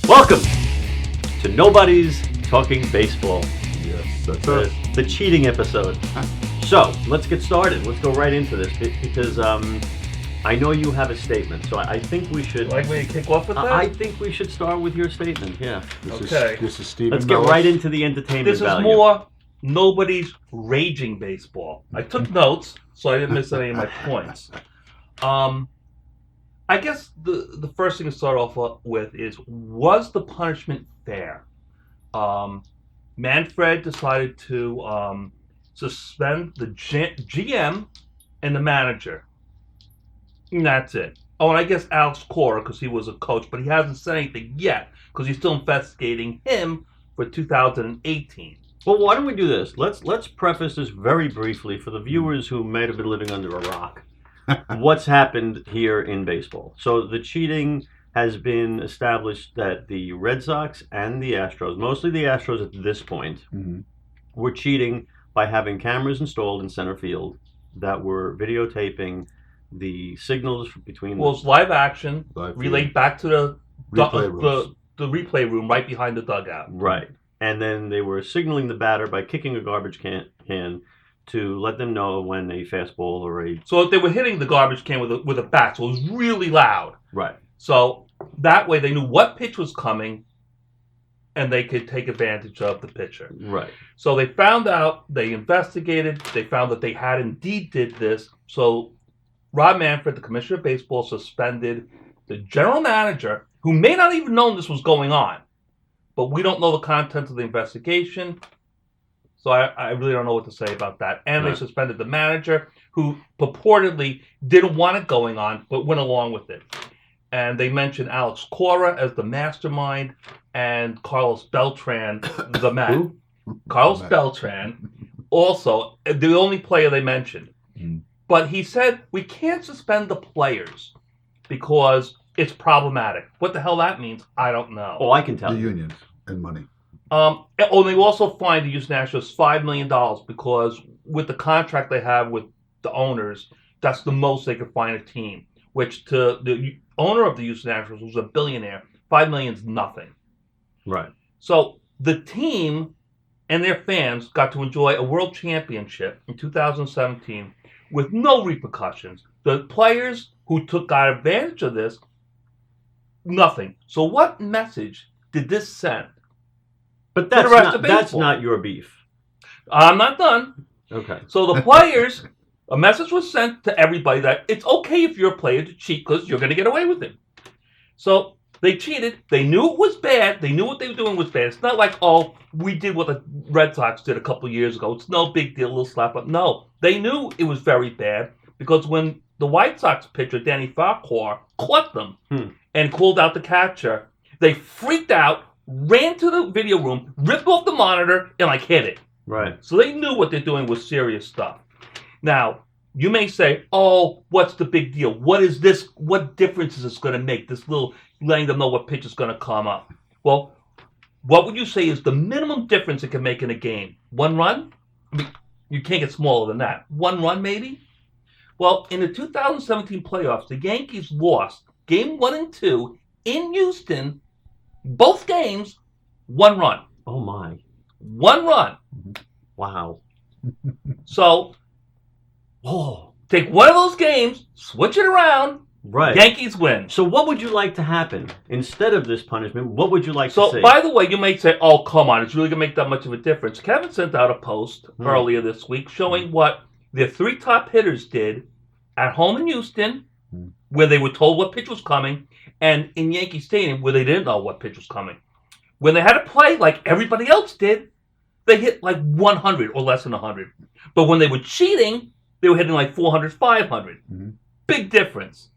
Welcome to Nobodies Talking Baseball. Yes, that's The cheating episode. So, let's get started. Let's go right into this because I know you have a statement. So I think we should... Like me to kick off with that? I think we should start with your statement, yeah. This is Stephen Let's get Mellis. right into the entertainment This is value. more Nobody's raging baseball. I took notes, so I didn't miss any of my points. I guess the first thing to start off with is, was the punishment fair? Manfred decided to suspend the GM and the manager. And that's it. Oh, and I guess Alex Cora, because he was a coach, but he hasn't said anything yet, because he's still investigating him for 2018. Well, why don't we do this? Let's preface this very briefly for the viewers who may have been living under a rock. What's happened here in baseball? So the cheating has been established that the Red Sox and the Astros, mostly the Astros at this point, were cheating by having cameras installed in center field that were videotaping the signals between... Well, it's live action, Live relayed back to the Replay replay room right behind the dugout. Right. And then they were signaling the batter by kicking a garbage can to let them know when a fastball or a... So they were hitting the garbage can with a bat, so it was really loud. Right. So that way they knew what pitch was coming, and they could take advantage of the pitcher. Right. So they found out, they investigated, they found that they had indeed did this. So Rob Manfred, the commissioner of baseball, suspended the general manager, who may not even known this was going on. But we don't know the contents of the investigation. So I really don't know what to say about that. And Right. They suspended the manager, who purportedly didn't want it going on, but went along with it. And they mentioned Alex Cora as the mastermind and Carlos Beltran, the man. Carlos Beltran, also the only player they mentioned. But he said, we can't suspend the players because it's problematic. What the hell that means, I don't know. Oh, I can tell The you. unions and money. They also fined the Houston Astros $5 million because with the contract they have with the owners, that's the most they could fine a team. Which to the owner of the Houston Astros, who's a billionaire, $5 million is nothing. Right. So the team and their fans got to enjoy a world championship in 2017 with no repercussions. The players who got advantage of this, nothing. So what message did this send? But the rest of that's baseball? not your beef. I'm not done. Okay. So the players, a message was sent to everybody that it's okay if you're a player to cheat because you're going to get away with it. So they cheated. They knew it was bad. They knew what they were doing was bad. It's not like, oh, we did what the Red Sox did a couple of years ago. It's no big deal, a little slap up. No, they knew it was very bad because when the White Sox pitcher, Danny Farquhar, caught them and called out the catcher, they freaked out, ran to the video room, ripped off the monitor, and hit it. Right. So they knew what they're doing was serious stuff. Now, you may say, oh, what's the big deal? What is this? What difference is this going to make? This little letting them know what pitch is going to come up. Well, what would you say is the minimum difference it can make in a game? 1 run? I mean, you can't get smaller than that. 1 run, maybe? Well, in the 2017 playoffs, the Yankees lost game 1 and 2 in Houston, both games, 1 run. Oh, my. 1 run. Wow. So, take one of those games, switch it around, Right. Yankees win. So what would you like to happen? Instead of this punishment, what would you like to see? So, by the way, you may say, oh, come on, it's really going to make that much of a difference. Kevin sent out a post earlier this week showing what the 3 top hitters did at home in Houston, where they were told what pitch was coming, and in Yankee Stadium, where they didn't know what pitch was coming. When they had to play like everybody else did, they hit like 100 or less than 100. But when they were cheating, they were hitting like 400, 500. Big difference.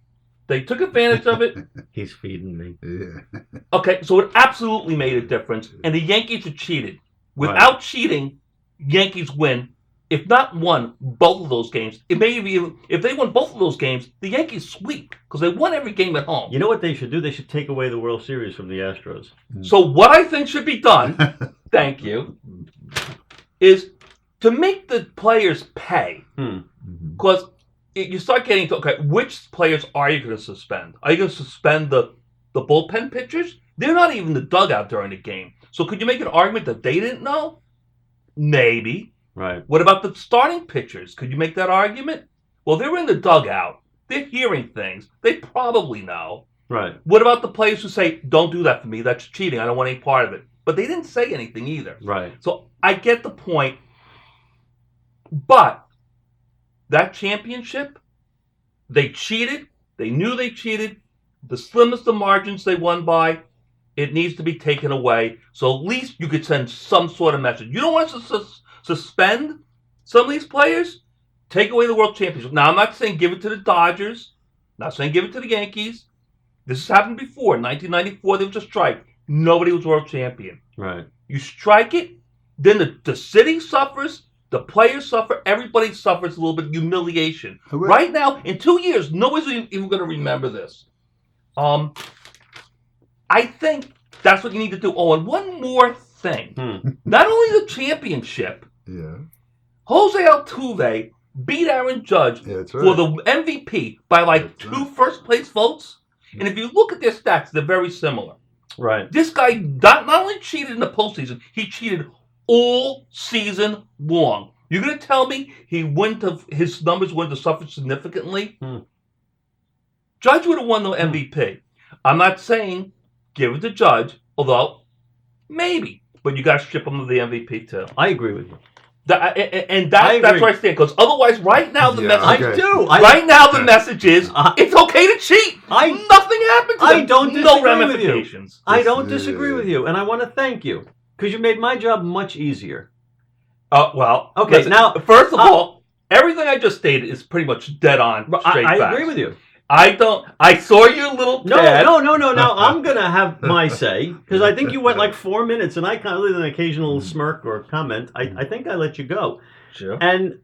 They took advantage of it. He's feeding me. Yeah. Okay, so it absolutely made a difference. And the Yankees are cheated. Without cheating, Yankees win. If not won both of those games, it may even, if they won both of those games, the Yankees sweep because they won every game at home. You know what they should do? They should take away the World Series from the Astros. So what I think should be done, thank you, is to make the players pay. Because you start getting to, okay, which players are you going to suspend? Are you going to suspend the bullpen pitchers? They're not even in the dugout during the game. So could you make an argument that they didn't know? Maybe. Right. What about the starting pitchers? Could you make that argument? Well, they're in the dugout. They're hearing things. They probably know. Right. What about the players who say, don't do that for me, that's cheating, I don't want any part of it? But they didn't say anything either. Right. So I get the point. But that championship, they cheated. They knew they cheated. The slimmest of margins they won by, it needs to be taken away. So at least you could send some sort of message. You don't want to suspend some of these players? Take away the World Championship. Now, I'm not saying give it to the Dodgers. Not saying give it to the Yankees. This has happened before. In 1994, there was a strike. Nobody was world champion. Right. You strike it, then the city suffers, the players suffer, everybody suffers a little bit of humiliation. Right now, in 2 years, nobody's even going to remember this. I think that's what you need to do. Oh, and one more thing. Not only the championship, Jose Altuve beat Aaron Judge for the MVP by like two first-place votes. And if you look at their stats, they're very similar. Right. This guy not only cheated in the postseason, he cheated all season long. You're going to tell me his numbers wouldn't have suffered significantly? Judge would have won the MVP. I'm not saying give it to Judge, although maybe. But you got to strip him of the MVP too. I agree with you. That's where I stand. Because otherwise, right now the message. I do. Right now the message is it's okay to cheat. Nothing happened to them. I don't disagree no ramifications. With you. I don't disagree with you, and I want to thank you because you made my job much easier. Well, okay. Listen, now, first of all, everything I just stated is pretty much dead on. Straight I facts. agree with you. I saw your little pad. No. Now I'm gonna have my say because I think you went like 4 minutes, and I kind of with an occasional smirk or comment. I think I let you go. Sure. And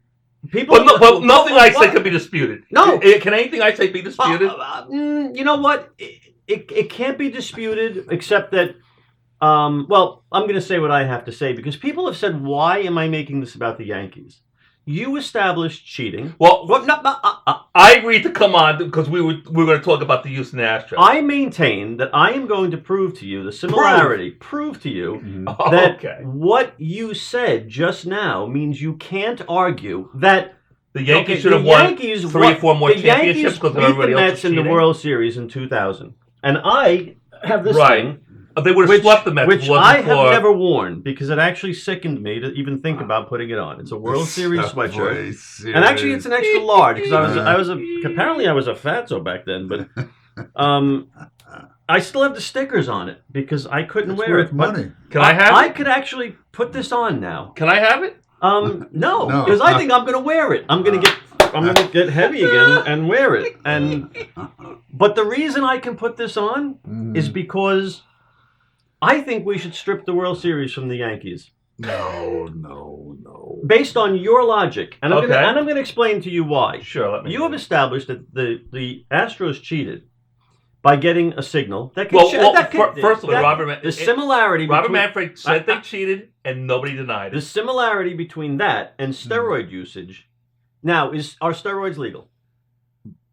people, but nothing I say can be disputed. No. Can anything I say be disputed? You know what? It can't be disputed, except that. Well, I'm going to say what I have to say because people have said, "Why am I making this about the Yankees?" You established cheating. Well, I agreed to come on because we were going to talk about the Houston Astros. I maintain that I am going to prove to you the similarity. Prove to you that what you said just now means you can't argue that the Yankees should have won 3 or 4 more championships because the Yankees beat the Mets in the World Series in 2000, and I have this thing. They would have swept the Mets. Which I have never worn because it actually sickened me to even think about putting it on. It's a World Series sweatshirt, and actually it's an extra large because I was apparently I was a fatso back then, but I still have the stickers on it because I couldn't wear it. Money. Can I have it? I could actually put this on now. Can I have it? No, because I think I'm going to wear it. I'm going to get heavy again and wear it. But the reason I can put this on is because I think we should strip the World Series from the Yankees. No. Based on your logic, and I'm going to explain to you why. Sure. You have established that the Astros cheated by getting a signal that could. First of all, Robert Manfred said they cheated, and nobody denied it. The similarity between that and steroid usage. Now, are steroids legal?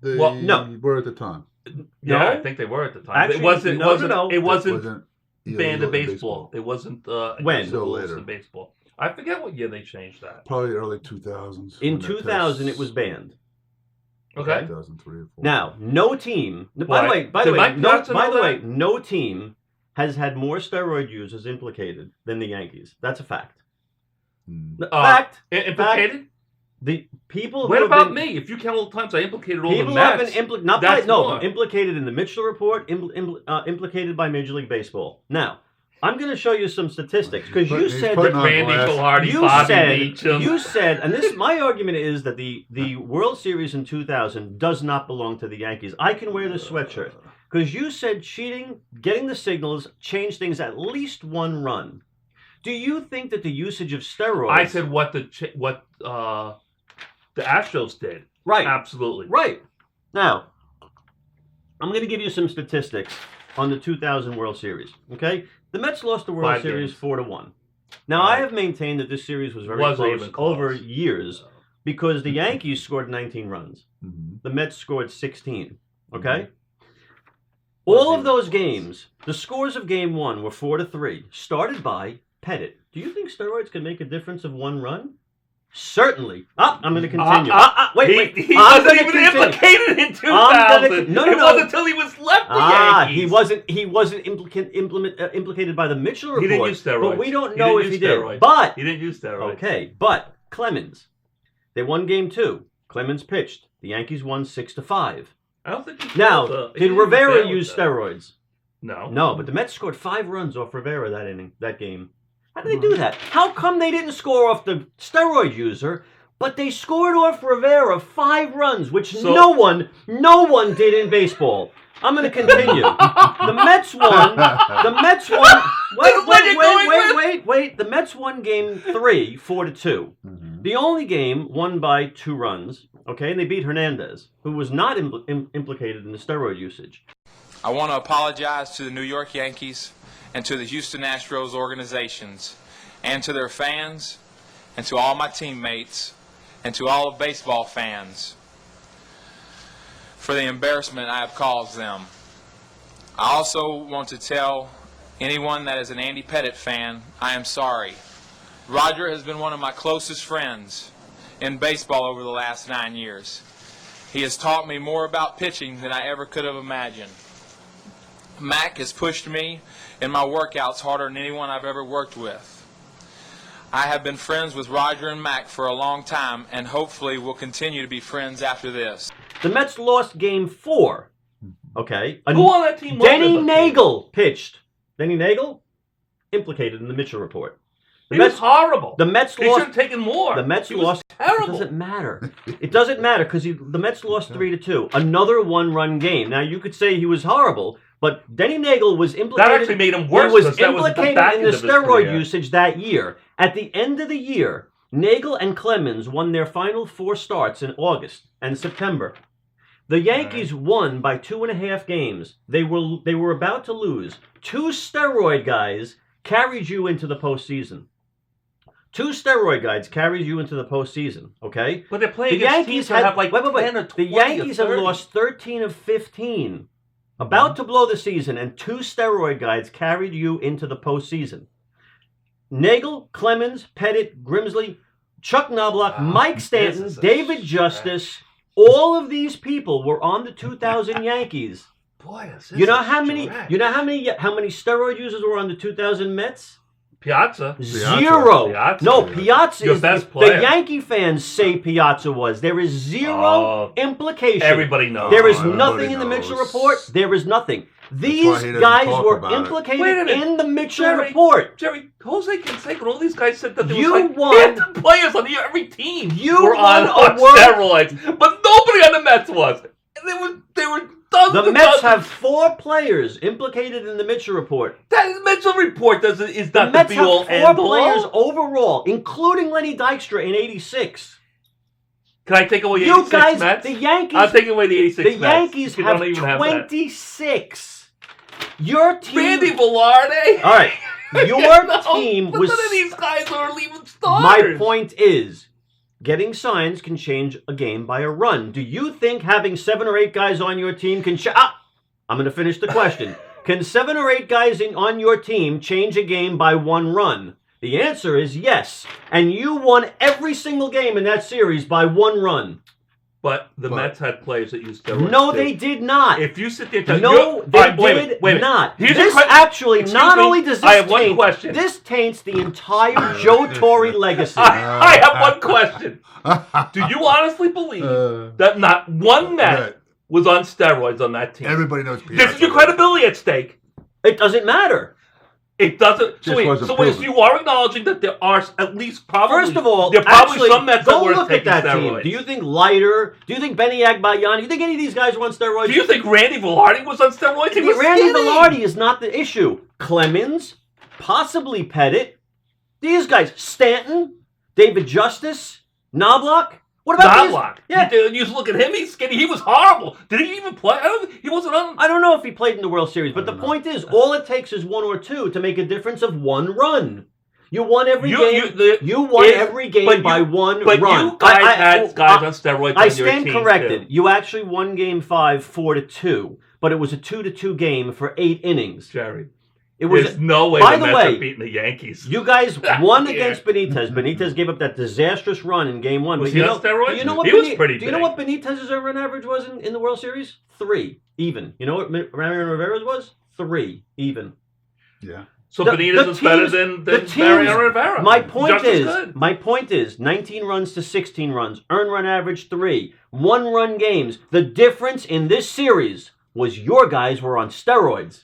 They were at the time. Yeah, I think they were at the time. Actually, it wasn't banned in baseball. It wasn't when so later in baseball. I forget what year they changed that. Probably early 2000s. In 2000, it was banned. Okay. 2003 or 4. Now, no team. By the way, no team has had more steroid users implicated than the Yankees. That's a fact. Fact. Implicated. The people. What about me? If you count all the times I implicated all the Mets, people have been implicated in the Mitchell report. Implicated by Major League Baseball. Now, I'm going to show you some statistics because you said that Randy you said, and my argument is that the World Series in 2000 does not belong to the Yankees. I can wear the sweatshirt because you said cheating, getting the signals, changed things at least 1 run. Do you think that the usage of steroids? I said what the Astros did. Right. Absolutely. Right. Now, I'm going to give you some statistics on the 2000 World Series. Okay? The Mets lost the World Series 4-1. Now, I have maintained that this series was very close over years because the Yankees scored 19 runs. The Mets scored 16. Okay? All of those games, the scores of game 1 were 4-3, started by Pettit. Do you think steroids can make a difference of 1 run? Certainly. I'm going to continue. Wait. He wasn't even implicated in 2000. No. It wasn't until he was left the Yankees. He wasn't implicated by the Mitchell report. He didn't use steroids. But we don't know if he steroids. did. But he didn't use steroids. Okay, but Clemens, they won game 2. Clemens pitched. The Yankees won 6-5. I don't think he Now, did Rivera use steroids? No. No, but the Mets scored 5 runs off Rivera that game. How did they do that? How come they didn't score off the steroid user, but they scored off Rivera 5 runs, which no one did in baseball? I'm going to continue. The Mets won. Wait. The Mets won game 3, 4-2. Mm-hmm. The only game won by 2 runs. Okay, and they beat Hernandez, who was not implicated in the steroid usage. I want to apologize to the New York Yankees and to the Houston Astros organizations, and to their fans, and to all my teammates, and to all of baseball fans for the embarrassment I have caused them. I also want to tell anyone that is an Andy Pettit fan, I am sorry. Roger has been one of my closest friends in baseball over the last 9 years. He has taught me more about pitching than I ever could have imagined. Mac has pushed me in my workouts harder than anyone I've ever worked with. I have been friends with Roger and Mac for a long time, and hopefully will continue to be friends after this. The Mets lost game 4. Okay. Who on that team was Denny Nagel pitched. Denny Nagel? Implicated in the Mitchell report. He was horrible. The Mets lost. He should have taken more. The Mets lost. Terrible. It doesn't matter. It doesn't matter because the Mets lost 3-2. Another 1-run game. Now you could say he was horrible, but Denny Nagel was implicated. That actually made him worse. He was implicated in the steroid usage that year. At the end of the year, Nagel and Clemens won their final 4 starts in August and September. The Yankees won by 2.5 games. They were about to lose. 2 steroid guys carried you into the postseason. 2 steroid guys carries you into the postseason, okay? But they're playing against teams that have like 10 or 20 The Yankees have lost 13 of 15. About to blow the season, and 2 steroid guys carried you into the postseason. Nagel, Clemens, Pettit, Grimsley, Chuck Knobloch, Mike Stanton, David Justice, all of these people were on the 2000 Yankees. Boy, you know how many steroid users were on the 2000 Mets? Piazza. 0. Piazza. No, Piazza Your is best player. The Yankee fans say Piazza was. There is 0 implication. Everybody knows. There is nothing in the Mitchell report. There is nothing. These guys were implicated in the Mitchell report. Jerry, Jose Canseco, all these guys said that there was like 50 players on every team were on steroids, but nobody on the Mets was. They were The Mets have 4 players implicated in the Mitchell report. That Mitchell report is not the be all end all. The Mets have 4 players overall, including Lenny Dykstra in 86. Can I take away the 86 guys, Mets? The Yankees. I'll take away the 86 Mets. The Yankees have 26. Your team. Randy Velarde. All right. Your team was. None of these guys are even starters. My point is, getting signs can change a game by a run. Do you think having 7 or 8 guys on your team can I'm going to finish the question. Can 7 or 8 guys on your team change a game by 1 run? The answer is yes. And you won every single game in that series by 1 run. But the Mets had players that used steroids. No, they did not. If you sit there and tell no, they did not. This actually not only does this I have one question. This taints the entire Joe Torre legacy. I have one question. Do you honestly believe that not one Met was on steroids on that team? Everybody knows Piazza. This is your credibility at stake. It doesn't matter. It doesn't. So you are acknowledging that there are at least probably. First of all, there are probably some Mets that were taking that steroids. Team. Do you think Leiter? Do you think Benny Agbayani? Do you think any of these guys were on steroids? Do you think Randy Velarde was on steroids? Randy Velarde is not the issue. Clemens, possibly Pettit. These guys, Stanton, David Justice, Knobloch. What about Knobloch? Yeah, you look at him. He's skinny. He was horrible. Did he even play? He wasn't on. I don't know if he played in the World Series, but the point is, all it takes is 1 or 2 to make a difference of 1 run. You won every game. You won every game by 1 run. But you guys had guys on steroids. I stand corrected. You actually won Game 5 4-2. but it was a 2-2 game for 8 innings. Jerry. It was. There's no way By the the Mets way, are beating the Yankees. You guys won Yeah. against Benitez. Benitez gave up that disastrous run in Game 1. Was But he on steroids? Do you know what He was pretty Do you know big. what Benitez's run average was in the World Series? 3 even. You know what Mariano Rivera's was? 3 even. Yeah. So The- Benitez the is better teams- than the Mariano teams- Rivera. My point Just as is, good. 19 runs to 16 runs, earned run average 3, 1-run games. The difference in this series was your guys were on steroids.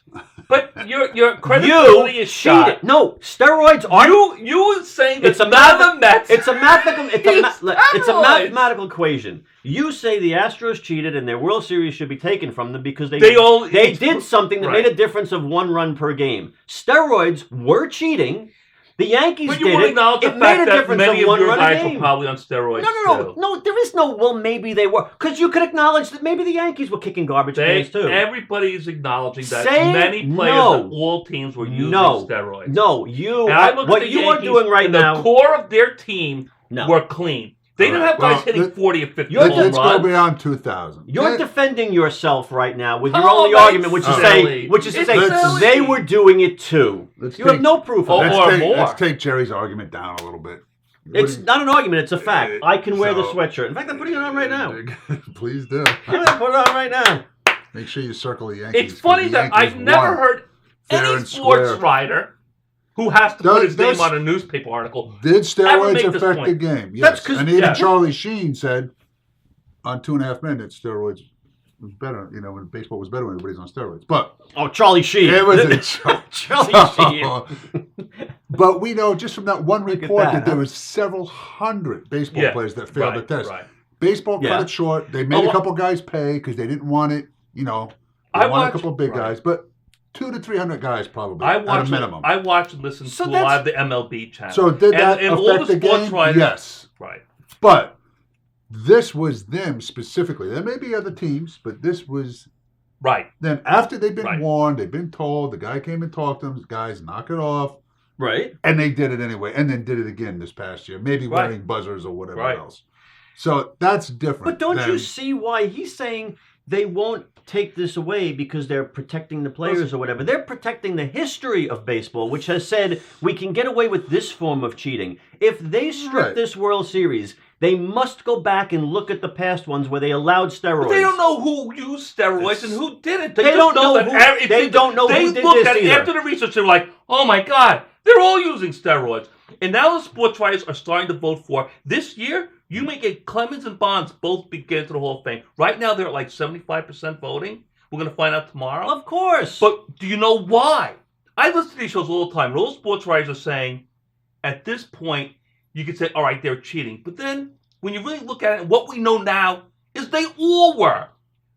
But your credibility You is shot. cheated. No, steroids are. You were saying that It's a none of the Mets. It's a mathematical. It's a steroids. mathematical equation. You say the Astros cheated and their World Series should be taken from them because they did something that right. made a difference of 1 run per game. Steroids were cheating. The Yankees But you did want to it. acknowledge the It made fact a that difference many of of 1 your run a guys game. were probably on steroids. No. There is no. Well, maybe they were, because you could acknowledge that maybe the Yankees were kicking garbage cans too. Everybody's acknowledging that Say many players no. of all teams were using No. steroids. No, you. And I look at What the you are Yankees, doing right and now. the core of their team No. were clean. They didn't have guys hitting 40 or 50 You're home Let's go runs. beyond 2000. You're defending yourself right now with your Oh, only that's argument, which is silly. to It's say silly. they were doing it too. Let's You have take- no proof of Oh, that. or more. Let's take Jerry's argument down a little bit. It's not an argument; it's a fact. I can wear the So- sweatshirt. In fact, I'm putting it on right now. Please do. I'm gonna put it on right now. Make sure you circle the Yankees. It's funny 'cause the that I've Yankees never won heard fair any and sports square. writer who has to put Does- his name does- on a newspaper article. Did ever steroids make this affect the point. game? Yes. That's 'cause- and even yeah. Charlie Sheen said on 2.5 Men that steroids was better. You know, when baseball was better when everybody's on steroids. But Oh, Charlie Sheen. it was a joke. Charlie Sheen. But we know just from that one Look at report that, that there huh? was several hundred baseball Yeah, players that failed the right, test. right. Baseball Yeah. cut it short. They made Oh, a couple guys pay because they didn't want it. You know, they I wanted a watched- couple of big right. guys, but 200 to 300 guys probably I at a watch minimum. I watch and listen So to a that's- lot of the MLB channel. So did that and all affect the the sports game? writers, Yes, Right. but this was them specifically. There may be other teams, but this was Right. them. After they've been Right. warned, they've been told. The guy came and talked to them. Guys, knock it off. Right. And they did it anyway, and then did it again this past year. Maybe Right. wearing buzzers or whatever Right. else. So that's different. But don't you than- see why he's saying they won't take this away because they're protecting the players or whatever? They're protecting the history of baseball, which has said we can get away with this form of cheating. If they strip Right. this World Series, they must go back and look at the past ones where they allowed steroids. But they don't know who used steroids and who didn't. They just don't know that who- every- they don't know they who did look this at it either. after the research. They're like, oh my God, they're all using steroids. And now the sports writers are starting to vote for this year. You may get Clemens and Bonds both get into the Hall of Fame. Right now they're at like 75% voting. We're going to find out tomorrow. Of course. But do you know why? I listen to these shows all the time. And all sports writers are saying, at this point, you could say, all right, they're cheating. But then, when you really look at it, what we know now is they all were.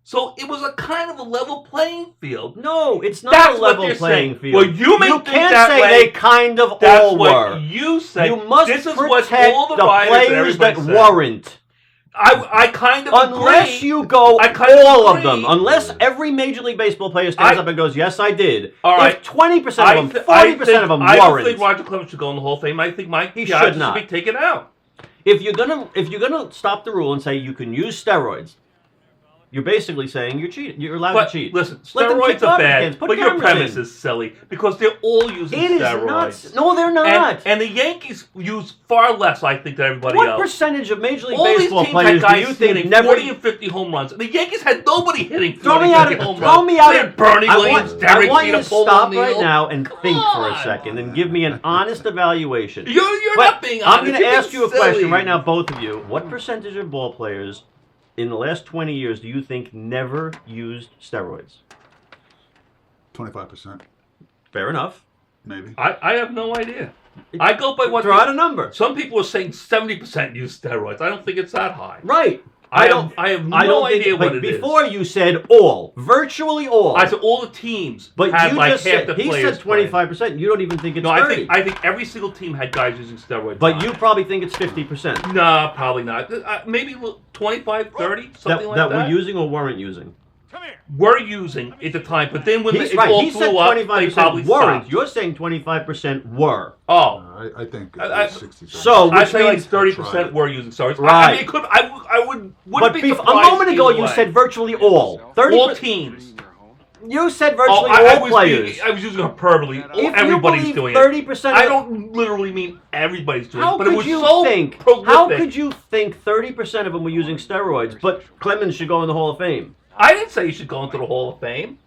So it was a kind of a level playing field. no, it's not That's a what level they're playing saying. field. Well, you may think can't that say way. they kind of That's all what were. you say. You must this is what protect all the the writers and players that everybody said. weren't. I kind of Unless agree. you go I kind of all of agree. them. Unless every Major League Baseball player stands I- up and goes, yes, I did. All right. If 20% of them, 40% of them I don't weren't. think Roger Clemens should go in the Hall of Fame. I think Mike He Piazza should not. be taken out. If you're gonna stop the rule and say you can use steroids, you're basically saying you're cheating. You're allowed But to cheat. listen, Let them steroids kick are garbage bad, cans. Put but your cameras premise in. is silly because they're all using It is steroids. not. No, they're not. And the Yankees use far less, I think, than everybody What else. percentage of Major League All these Baseball teams players had do guys you think hitting never 40 and 50 home runs. The Yankees had nobody hitting throw 40 me and out 50 of home throw runs. me out They of had Bernie I Williams, want, Derek I want you Jeter, to Paul stop O'Neill. right now and think for a on. second and give me an honest evaluation. You're But not being I'm honest. going to You're ask you a being question silly. right now, both of you. What percentage of ball players in the last 20 years do you think never used steroids? 25%, Fair enough. maybe. I have no idea. I go by what Throw out a number. some people are saying 70% use steroids. I don't think it's that high. Right. I have no idea what it is. Before you said all, virtually all. I said all the teams but had you like just half said, the he players said 25%. You don't even think it's No, 30. I think every single team had guys using steroids. But on you it. probably think it's 50%. No, probably not. Maybe 25, 30, something like that. That we're using or weren't using. Were using at the time, but then when He's it right. all He said blew up, they 25% probably weren't. stopped. You're saying 25% were. Oh, I think I- it's 60. So, I which say like means 30% were using steroids. I Right. mean, it could. I would. Wouldn't But be a surprised moment ago either you way. said virtually all. 30 all teams. You said virtually I all was players. I was using hyperbole. If Everybody's you doing believe it. 30%, I don't literally mean everybody's doing How it, but it could was you so think? prolific. How could you think 30% of them were using steroids, but Clemens should go in the Hall of Fame? I didn't say you should go into the Hall of Fame.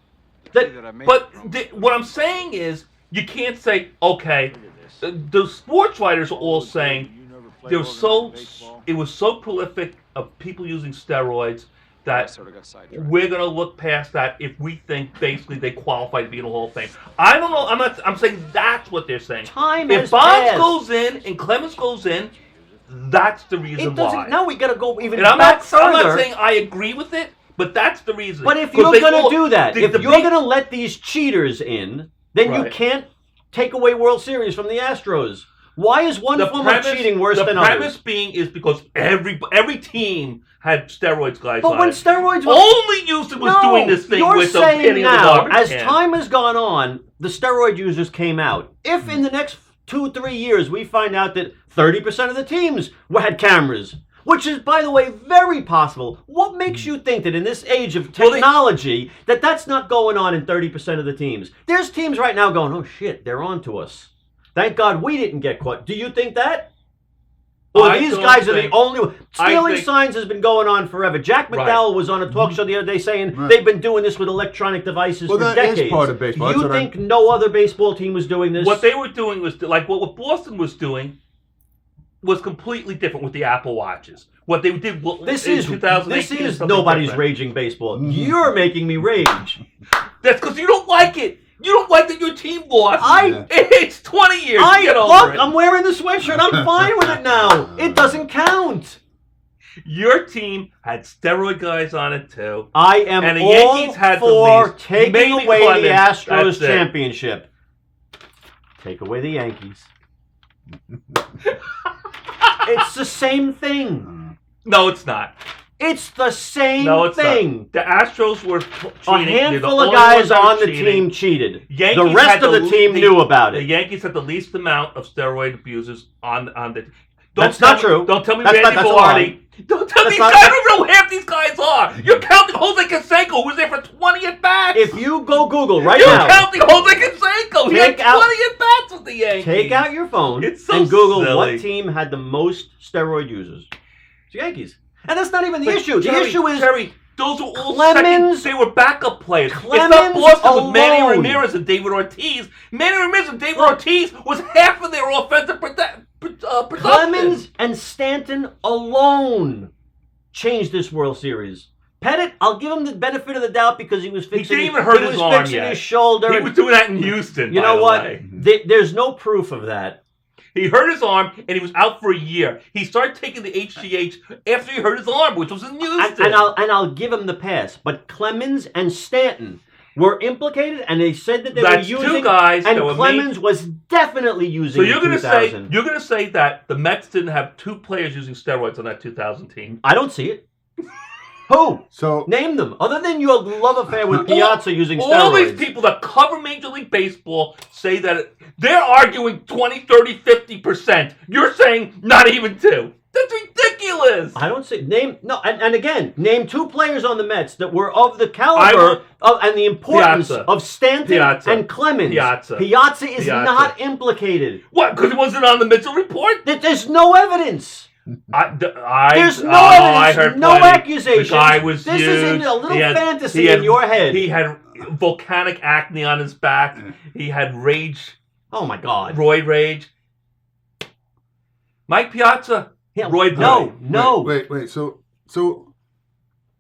But what I'm saying is, you can't say, okay, the sports writers are all saying it was so prolific of people using steroids that we're going to look past that if we think basically they qualify to be in the Hall of Fame. I don't know. I'm saying that's what they're saying. Time if has Bonds passed. goes in and Clemens goes in, that's the reason It doesn't. why. No, we got to go even And I'm back not further. saying I agree with it, but that's the reason. But if 'Cause you're they going all- to do that, the- if the you're big- going to let these cheaters in, then you Right. can't take away World Series from the Astros. Why is one form of cheating worse than The premise others? being is because every team had steroids guys But on when it. steroids were Only Houston was No, doing this thing you're with the saying penny of the now, garbage as can. time has gone on, the steroid users came out. If in the next 2-3 years we find out that 30% of the teams had cameras, which is, by the way, very possible, what makes you think that in this age of Well, they- technology that that's not going on in 30% of the teams? There's teams right now going, oh shit, they're on to us. Thank God we didn't get caught. Do you think that? Or I these don't guys are the think- only stealing think- signs has been going on forever. Jack Right. McDowell was on a talk show the other day saying Right. they've been doing this with electronic devices Well, for that is decades. part of baseball. That's You what I- think no other baseball team was doing this? What they were doing was, like what Boston was doing, was completely different with the Apple Watches. What they did this in is 2018 this is something nobody's different. raging baseball. You're making me rage. That's because you don't like it. You don't like that your team lost. It's 20 years. Get over Look, it. I'm wearing the sweatshirt. I'm fine with it now. It doesn't count. Your team had steroid guys on it too. I am And the all Yankees had the for least. taking Maybe away the Clemens, Astros that's it. championship. Take away the Yankees. It's the same thing. No, it's not. It's the same No, it's thing. not. The Astros were cheating. A They're the handful of only guys ones that were on the cheating. team cheated. Yankees The rest had of the team knew about The it. Yankees had the least amount of steroid abusers on the. That's tell not me- true. Don't tell me That's Randy not- that's a Velarde. Don't tell me That's these not- guys. I don't know who half these guys are. You're counting Jose Canseco, who was there for 20 at bats. If you go Google right You're now, counting Jose Canseco. He had Take out- 20 at bats with the Yankees. take out your phone It's so and Google silly. what team had the most steroid users. It's the Yankees. And that's not even the But issue. Jerry, The issue is Jerry, those were all Clemens- second. They were backup players. It's Clemens not Boston with Manny alone. Ramirez and David Ortiz. Manny Ramirez and David Ortiz was half of their offensive production. Clemens and Stanton alone changed this World Series. Pettit, I'll give him the benefit of the doubt because he was fixing. didn't even hurt he his was arm fixing yet. his shoulder. He was doing that in Houston. You by know the what? way. There's no proof of that. He hurt his arm and he was out for a year. He started taking the HGH after he hurt his arm, which was in Houston. And I'll give him the pass. But Clemens and Stanton were implicated, and they said that they That's were two using. guys and that were Clemens was definitely using. So you're going gonna say that the Mets didn't have two players using steroids on that 2000 team? I don't see it. Who? So Name them. Other than your love affair with Piazza using steroids. All these people that cover Major League Baseball say that they're arguing 20, 30, 50%. You're saying not even two. That's ridiculous. I don't see and again, name two players on the Mets that were of the caliber and the importance Piazza. of Stanton Piazza. and Clemens. Piazza. Piazza is Piazza. not implicated. What? Because it wasn't on the Mitchell report? There's no evidence. There's no I evidence, heard no plenty. accusations. The guy was This huge. is in a little He had- fantasy he had- in your head. He had volcanic acne on his back. He had rage, Oh my God. roid rage. Mike Piazza, Yeah, roid no, rage. no. wait. So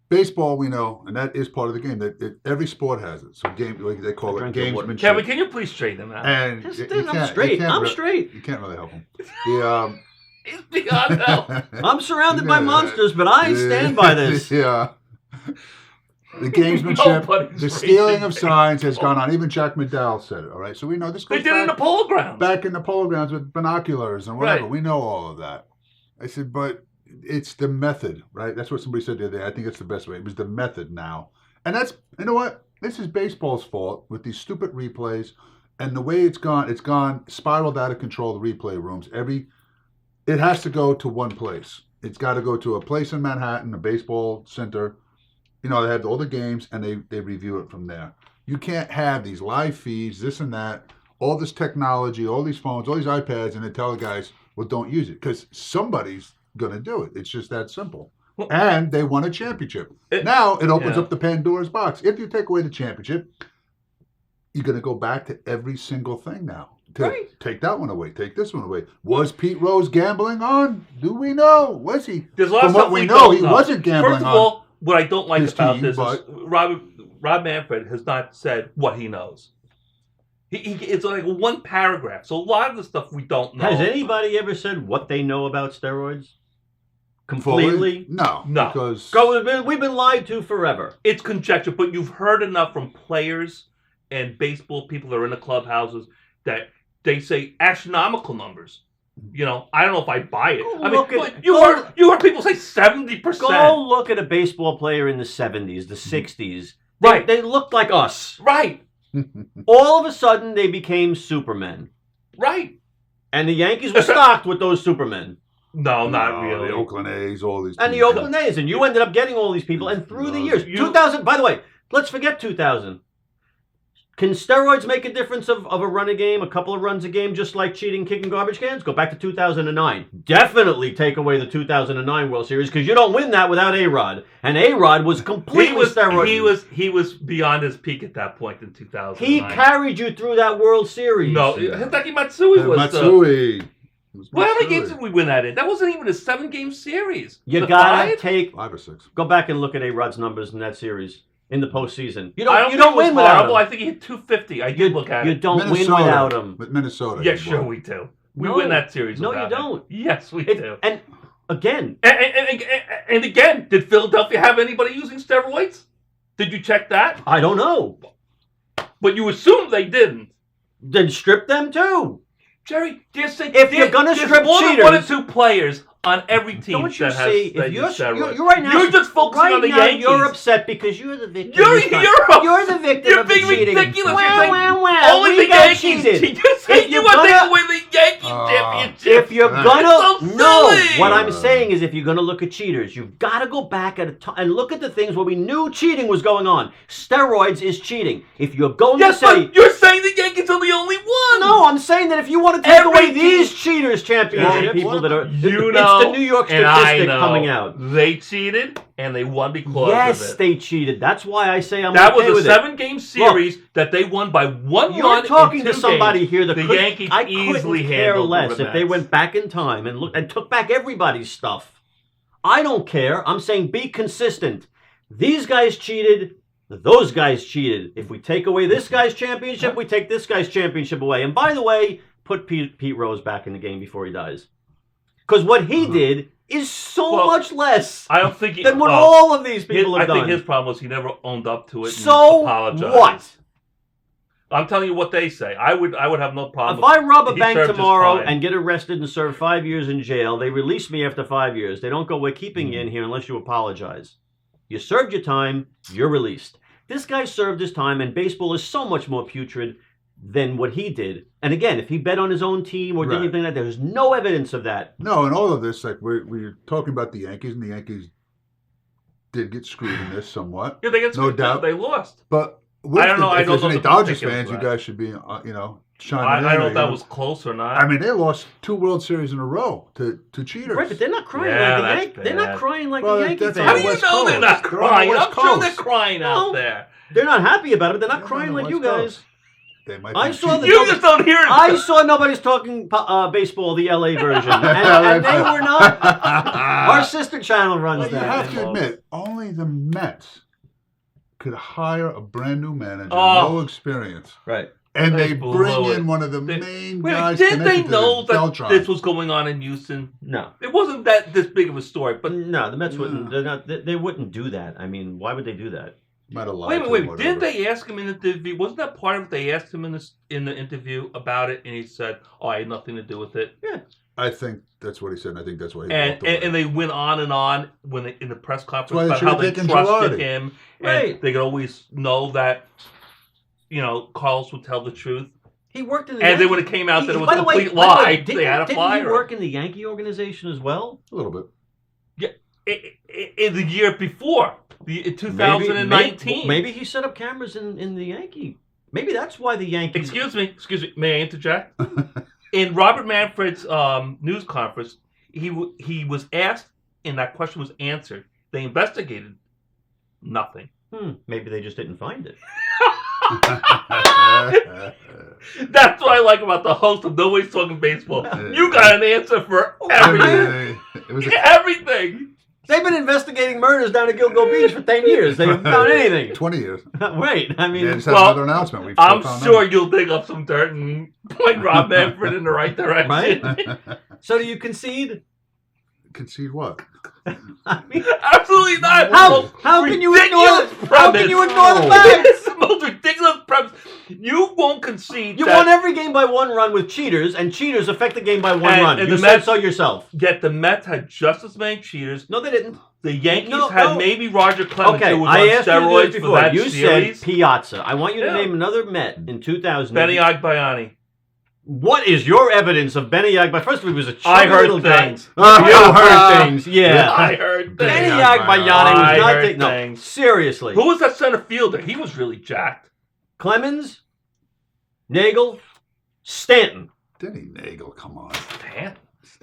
baseball, we know, and that is part of the game. That every sport has it. So game, like they call it Drank your water. gamesmanship. Kevin, can you please straighten him out? And Just- you I'm can't- you straight. can't I'm re- straight. You can't really help him. The He's beyond help. I'm surrounded by Yeah. monsters, but I stand by this. Yeah. The gamesmanship, Nobody's the stealing of racing signs has gone on. Even Jack McDowell said it. All right, so we know this They goes did it in the back, polo grounds. back in the polo grounds with binoculars and whatever. Right. We know all of that. I said, but it's the method, right? That's what somebody said the other day. I think it's the best way. It was the method now, and that's, you know what? This is baseball's fault with these stupid replays and the way it's gone spiraled out of control. The replay rooms, it has to go to one place. It's got to go to a place in Manhattan, a baseball center. You know, they have all the games and they review it from there. You can't have these live feeds, this and that, all this technology, all these phones, all these iPads, and then tell the guys, well, don't use it because somebody's going to do it. It's just that simple. And they won a championship. Now it opens up the Pandora's box. If you take away the championship, you're going to go back to every single thing now. Take that one away. Take this one away. Was Pete Rose gambling on? Do we know? Was he? There's a lot of From stuff what we we know, don't he know. wasn't gambling First of on. all, what I don't like his about team, this but- is Rob Manfred has not said what he knows. It's like one paragraph. So a lot of the stuff we don't know. Has anybody ever said what they know about steroids? Completely? No. No. Because We've been lied to forever. It's conjecture, but you've heard enough from players and baseball people that are in the clubhouses that they say astronomical numbers. You know, I don't know if I buy it. Go I look mean, at- you go- heard people say 70%. Go look at a baseball player in the 70s, the 60s. Right. They looked like us. Right. All of a sudden, they became Supermen. Right. And the Yankees were stocked with those Supermen. No, not really. The Oakland A's, all these And the teams. Oakland A's. And you ended up getting all these people. And through the years, You- 2000, by the way, let's forget 2000. Can steroids make a difference of a run a game, a couple of runs a game, just like cheating, kicking garbage cans? Go back to 2009. Definitely take away the 2009 World Series because you don't win that without A-Rod. And A-Rod was completely steroid. He was beyond his peak at that point in 2009. He carried you through that World Series. No, Hideki Matsui was Matsui. Well, how many games did we win that in? That wasn't even a 7-game series. You The gotta five? take. 5 or 6. Go back and look at A-Rod's numbers in that series in the postseason. You I don't. You think don't it was win without horrible. him. I think he hit 250. I did look at You it. don't win Minnesota, without him. With Minnesota. Yeah, he sure won. we do. We No. win that series. No, without you him. don't. Yes, we do. And again, And again, did Philadelphia have anybody using steroids? Did you check that? I don't know. But you assume they didn't. Then strip them too. Jerry, If you're gonna strip more than cheaters- 1 or 2 players on every team Don't you that has see? that If use steroids. you're right now, You're just focusing right on the now, Yankees. You're upset because you're the victim. You're this time. you're You're the victim You're of the being cheating. ridiculous. Wow, You're saying wow, wow. only We the got Yankees. cheated. You're saying If you you're want to gonna- take away the Yankee championship. If you're Right. gonna It's so no, silly. what I'm saying is if you're gonna look at cheaters, you've got to go back at a time and look at the things where we knew cheating was going on. Steroids is cheating. If you're going Yes, to say but you're saying the Yankees are the only one. no, I'm saying that if you want to take Every away team- these cheaters championship Yeah, people that are You it's know, the New York and I statistic know coming out. They cheated and they won because Yes, of it. they cheated. That's why I say I'm That okay was with a it. 7-game series that they won by 1 You're run. talking in to 2 somebody games. here that the could, Yankees I easily couldn't care handled less the if they Mets. went back in time and looked and took back everybody's stuff. I don't care. I'm saying be consistent. These guys cheated. Those guys cheated. If we take away this guy's championship, we take this guy's championship away. And by the way, put Pete Rose back in the game before he dies. Because what he did is so Well, much less I don't think he, than what well, all of these people I have done. think his problem was he never owned up to it. So and apologized. what? I'm telling you what they say. I would have no problem. If I rob a He bank served his tomorrow time. and get arrested and serve 5 years in jail, they release me after 5 years. They don't go, we're keeping you in here unless you apologize. You served your time, you're released. This guy served his time, and baseball is so much more putrid than what he did. And again, if he bet on his own team or did Right. anything like that, there's no evidence of that. No, and all of this, like we're talking about the Yankees, and the Yankees did get screwed in this somewhat. Yeah, they get No screwed doubt. too. They lost. But I don't know. I if don't there's know any the Dodgers particulars fans, of you that. guys should be, chiming in. I don't know if you that was close or not. I mean, they lost 2 World Series in a row to cheaters. Right, but they're not crying Yeah, like the that's Yankees. They're not bad. crying like Well, the Yankee that's fans. How do you West know they're Coast. not They're on the crying? West I'm sure they're Coast. crying No. out there. They're not happy about it, but they're not They're crying on the like you West guys. Coast. They might I be saw the cheating. You just don't hear it. I saw Nobody's Talking Baseball, the LA version, and they were not. Our sister channel runs Well, you that. have to admit, only the Mets could hire a brand new manager, Oh. no experience, Right. and They they blew bring it. in one of the They- main Wait, guys. didn't they connected to know this, that Beltran. this was going on in Houston? No. It wasn't that this big of a story, but No, the Mets wouldn't. Yeah. They're not. They wouldn't do that. I mean, why would they do that? Might have lied wait, to him, wait. whatever. Didn't they ask him in the interview? Wasn't that part of it? They asked him in the interview about it, and he said, "Oh, I had nothing to do with it." I think that's what he said, and I think that's why he And walked away. and they went on and on when they, in the press why conference they about should how have they taken trusted Girardi. him, Right. and they could always know that, Carlos would tell the truth. He worked in the. And Yankee, then when it came out that it was by a the way- complete by the way, lie, didn't- they had to didn't fire he him. work in the Yankee organization as well? A little bit. in the year before, in 2019. Maybe he set up cameras in the Yankee. Maybe that's why the Yankees. Excuse me. May I interject? In Robert Manfred's news conference, he was asked, and that question was answered. They investigated. Nothing. Maybe they just didn't find it. That's what I like about the host of Nobody's Talking Baseball. You got an answer for everything. Everything. They've been investigating murders down at Gilgo Beach for 10 years. They haven't found anything. 20 years. Right. I mean, Just had another announcement. I'm sure you'll dig up some dirt and point Rob Manfred in the right direction. Right? So do you concede? Concede what? I mean, absolutely not. How can you ignore the facts? It's the most ridiculous premise. You won't concede. You won every game by one run with cheaters, and cheaters affect the game by one run. And you said so yourself. Yet the Mets had just as many cheaters. No, they didn't. The Yankees had maybe Roger Clemens, who was I on asked steroids you for that you series. Said Piazza. I want you to name another Met in 2000. Benny Agbayani. What is your evidence of Benny Agbayani? First of all, he was a I heard little things. Guy. You heard things. Yeah. I heard things. Benny Agbayani was not things. No, seriously. Who was that center fielder? He was really jacked. Clemens, Nagel, Stanton. Denny Nagel, come on. Stanton.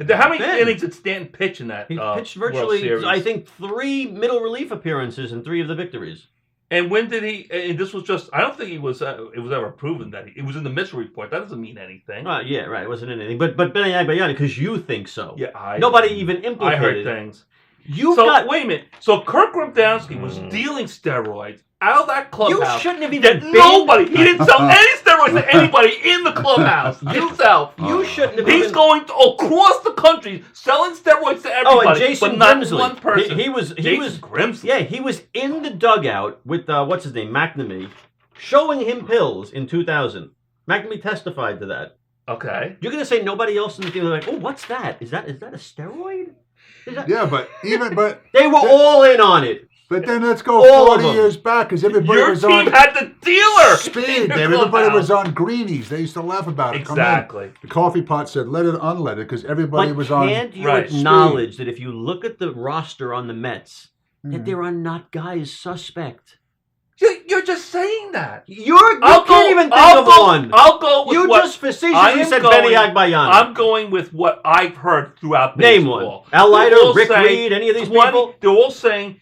How many innings did Stanton pitch in that? He pitched virtually, I think, 3 middle relief appearances in 3 of the victories. And when did he? And this was just. I don't think he was. It was ever proven that it was in the mystery report. That doesn't mean anything. Yeah, right. It wasn't anything. But Benny Agbayani, because you think so. Yeah, nobody even implicated. I heard things. Wait a minute. So Kirk Gromdowski was dealing steroids out of that clubhouse. You shouldn't have even been. Nobody. He didn't sell any steroids to anybody in the clubhouse himself. You shouldn't have. He's going across the country selling steroids to everybody. And Jason but not Grimsley. One person. He was Grimsley. Yeah, he was in the dugout with what's his name, McNamee, showing him pills in 2000. McNamee testified to that. Okay. You're gonna say nobody else in the team was like, oh, what's that? Is that a steroid? Yeah, but they were all in on it. But then let's go 40 years back, because everybody was on. Your team had the dealer. Speed. Everybody was on greenies. They used to laugh about it. Exactly. The coffee pot said, let it unleaded, because everybody was on. Can't you acknowledge that if you look at the roster on the Mets, that there are not guys suspect? You're just saying that. You can't even think of one. I'll go with what... You just facetiously said Benny Agbayani. I'm going with what I've heard throughout baseball. Name one. Al Leiter, Rick Reed, any of these people? They're all saying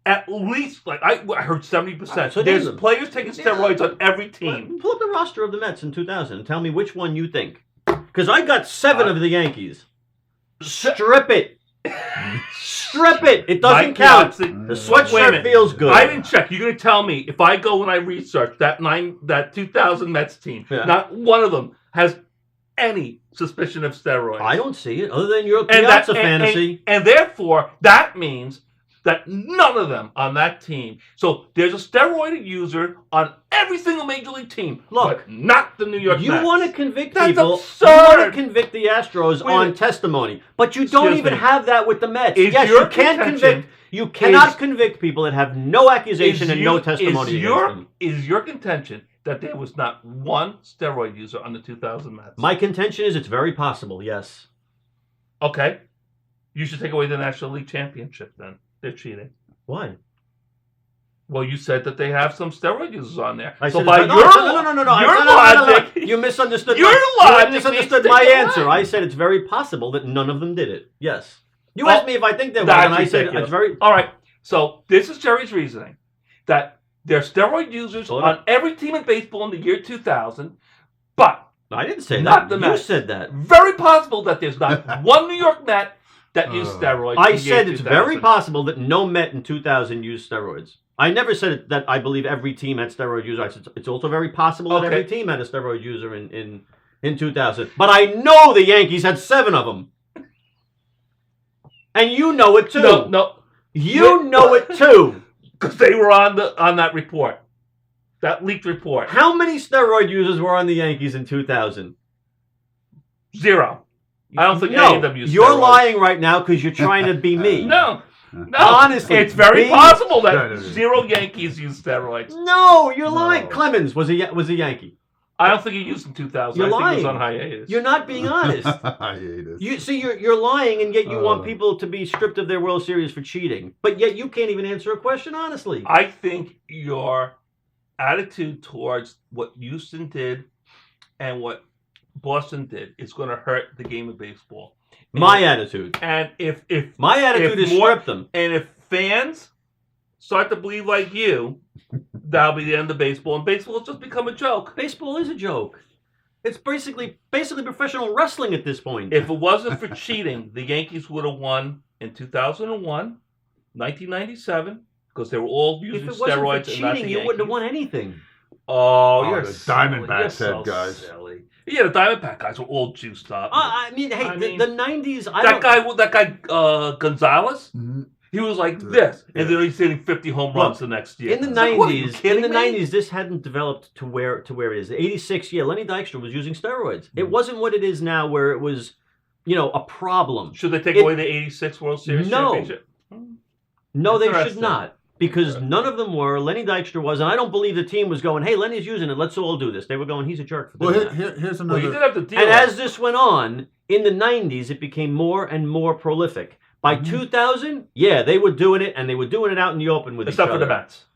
at least, like, I heard 70%. So there's players taking steroids on every team. Pull up the roster of the Mets in 2000 and tell me which one you think. Because I got 7 of the Yankees. Strip it. Strip it. It doesn't count. The sweatshirt feels good. I didn't check. You're going to tell me if I go and I research that 2000 Mets team, not one of them has any suspicion of steroids. I don't see it, other than your Piazza fantasy. And therefore, that means that none of them on that team. So there's a steroid user on every single major league team. Look, but not the New York Mets. You want to convict That's people. Absurd. You want to convict the Astros on testimony, but you don't even have that with the Mets. Yes, you can't convict. You cannot convict people that have no accusation and no testimony against them. Is your contention that there was not one steroid user on the 2000 Mets? My contention is it's very possible. Yes. Okay. You should take away the National League Championship then. They're cheating. Why? Well, you said that they have some steroid users on there. I so said by your logic, you misunderstood. You misunderstood my answer. I said it's very possible that none of them did it. Yes. You asked me if I think they were, and I said it's very. All right. So this is Gerry's reasoning that there are steroid users on every team in baseball in the year 2000, but I didn't say not that. The Mets. You said that. Very possible that there's not one New York Met that used steroids. I said it's very possible that no Met in 2000 used steroids. I never said that I believe every team had steroid users. I said it's also very possible that every team had a steroid user in 2000. But I know the Yankees had 7 of them. And you know it too. No. You know it too. Because they were on that report. That leaked report. How many steroid users were on the Yankees in 2000? 0. I don't think any of them used steroids. You're lying right now because you're trying to be me. No. Honestly, it's very possible that 0 Yankees used steroids. No, you're lying. Clemens was a Yankee. I don't think he used in 2000. You're I think lying. he was on hiatus. You're not being honest. Hiatus. You see, you're lying, and yet you want people to be stripped of their World Series for cheating. But yet you can't even answer a question honestly. I think your attitude towards what Houston did and what Boston did is going to hurt the game of baseball. My attitude. And if My attitude is more, strip them. And if fans start to believe like you, that'll be the end of baseball, and baseball will just become a joke. Baseball is a joke. It's basically professional wrestling at this point. If it wasn't for cheating, the Yankees would have won in 2001, 1997, because they were all using if it wasn't steroids for and not the cheating, you Yankees. wouldn't have won anything. Oh, you're the silly. Diamondbacks You're so had guys. silly. Yeah, the Diamondback guys were all juiced up. I mean, the 90s. That guy, Gonzalez. Mm-hmm. He was like this, and then he's hitting 50 home runs the next year. In the 90s, this hadn't developed to where it is. The 86, Lenny Dykstra was using steroids. It wasn't what it is now, where it was, a problem. Should they take away the 86 World Series championship? No, they should not, because none of them were. Lenny Dykstra was, and I don't believe the team was going, "Hey, Lenny's using it. Let's all do this." They were going, "He's a jerk for doing that." Here's Well, you another. did have to deal And with as this went on, in the 90s, it became more and more prolific. By 2000, they were doing it, and they were doing it out in the open with except each for other. the Mets.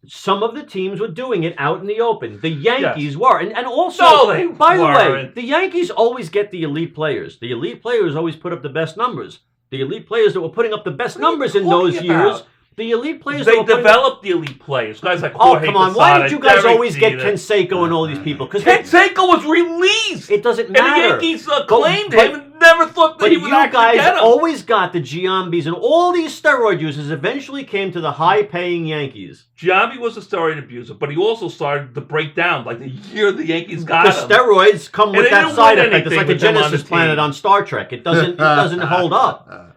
Some of the teams were doing it out in the open. The Yankees were. And also, No, they by the way, weren't. the Yankees always get the elite players. The elite players always put up the best numbers. The elite players that were putting up the best What are you numbers in those talking years, about? the elite players They that were putting up... developed the elite players. Guys like Oh, Jorge come on. Why Posada, did you guys Derek always get Jeter. Canseco and all these people? Because Canseco was released! it doesn't And the matter. Yankees claimed but- him and never thought that But he you would actually guys get him. always got the Giambis, and all these steroid users eventually came to the high-paying Yankees. Giambi was a steroid abuser, but he also started to break down like the year the Yankees got The him. steroids come And with they that didn't side win effect. It's anything like the with them on Genesis the planet team. on Star Trek. It doesn't hold up.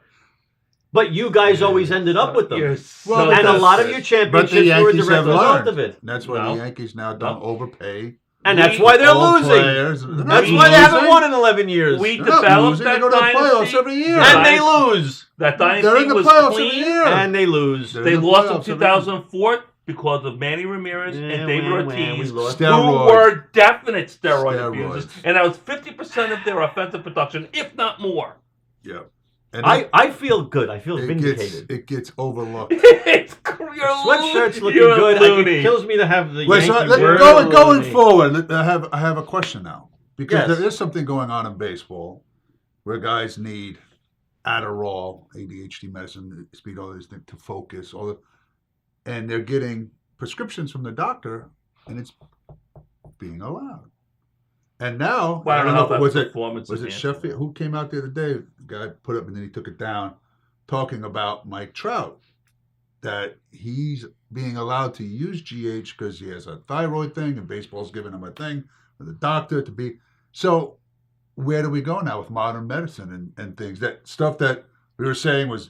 But you guys always ended up with them. You're Well, And a that's- lot of your But championships the were a Yankees direct have result learned. of it. That's why No. the Yankees now don't overpay. And that's why they're All losing. players. That's We why they haven't losing. won in 11 years. We They're not developed losing. that They go to the playoffs dynasty. every year. And they lose. That They're dynasty in the was playoffs clean. every year. And they lose. They're They in the lost in playoffs every year. 2004 because of Manny Ramirez and David we Ortiz, lost. who Steroids. were definite steroid Steroids. abusers. And that was 50% of their offensive production, if not more. Yeah. And I feel good. I feel it vindicated. gets overlooked. It's, you're Sweatshirt's looking you're good. loony. It kills me to have the Wait, so Yankee word. going forward, I have a question now, because Yes. there is something going on in baseball where guys need Adderall, ADHD medicine, speed, all these things to focus, and they're getting prescriptions from the doctor, and it's being allowed. And now, Well, I don't know if that's was it performance was it enhancing. Sheffield who came out the other day? The guy put up and then he took it down, talking about Mike Trout, that he's being allowed to use GH because he has a thyroid thing, and baseball's giving him a thing for the doctor to be. So, where do we go now with modern medicine and things? That stuff that we were saying was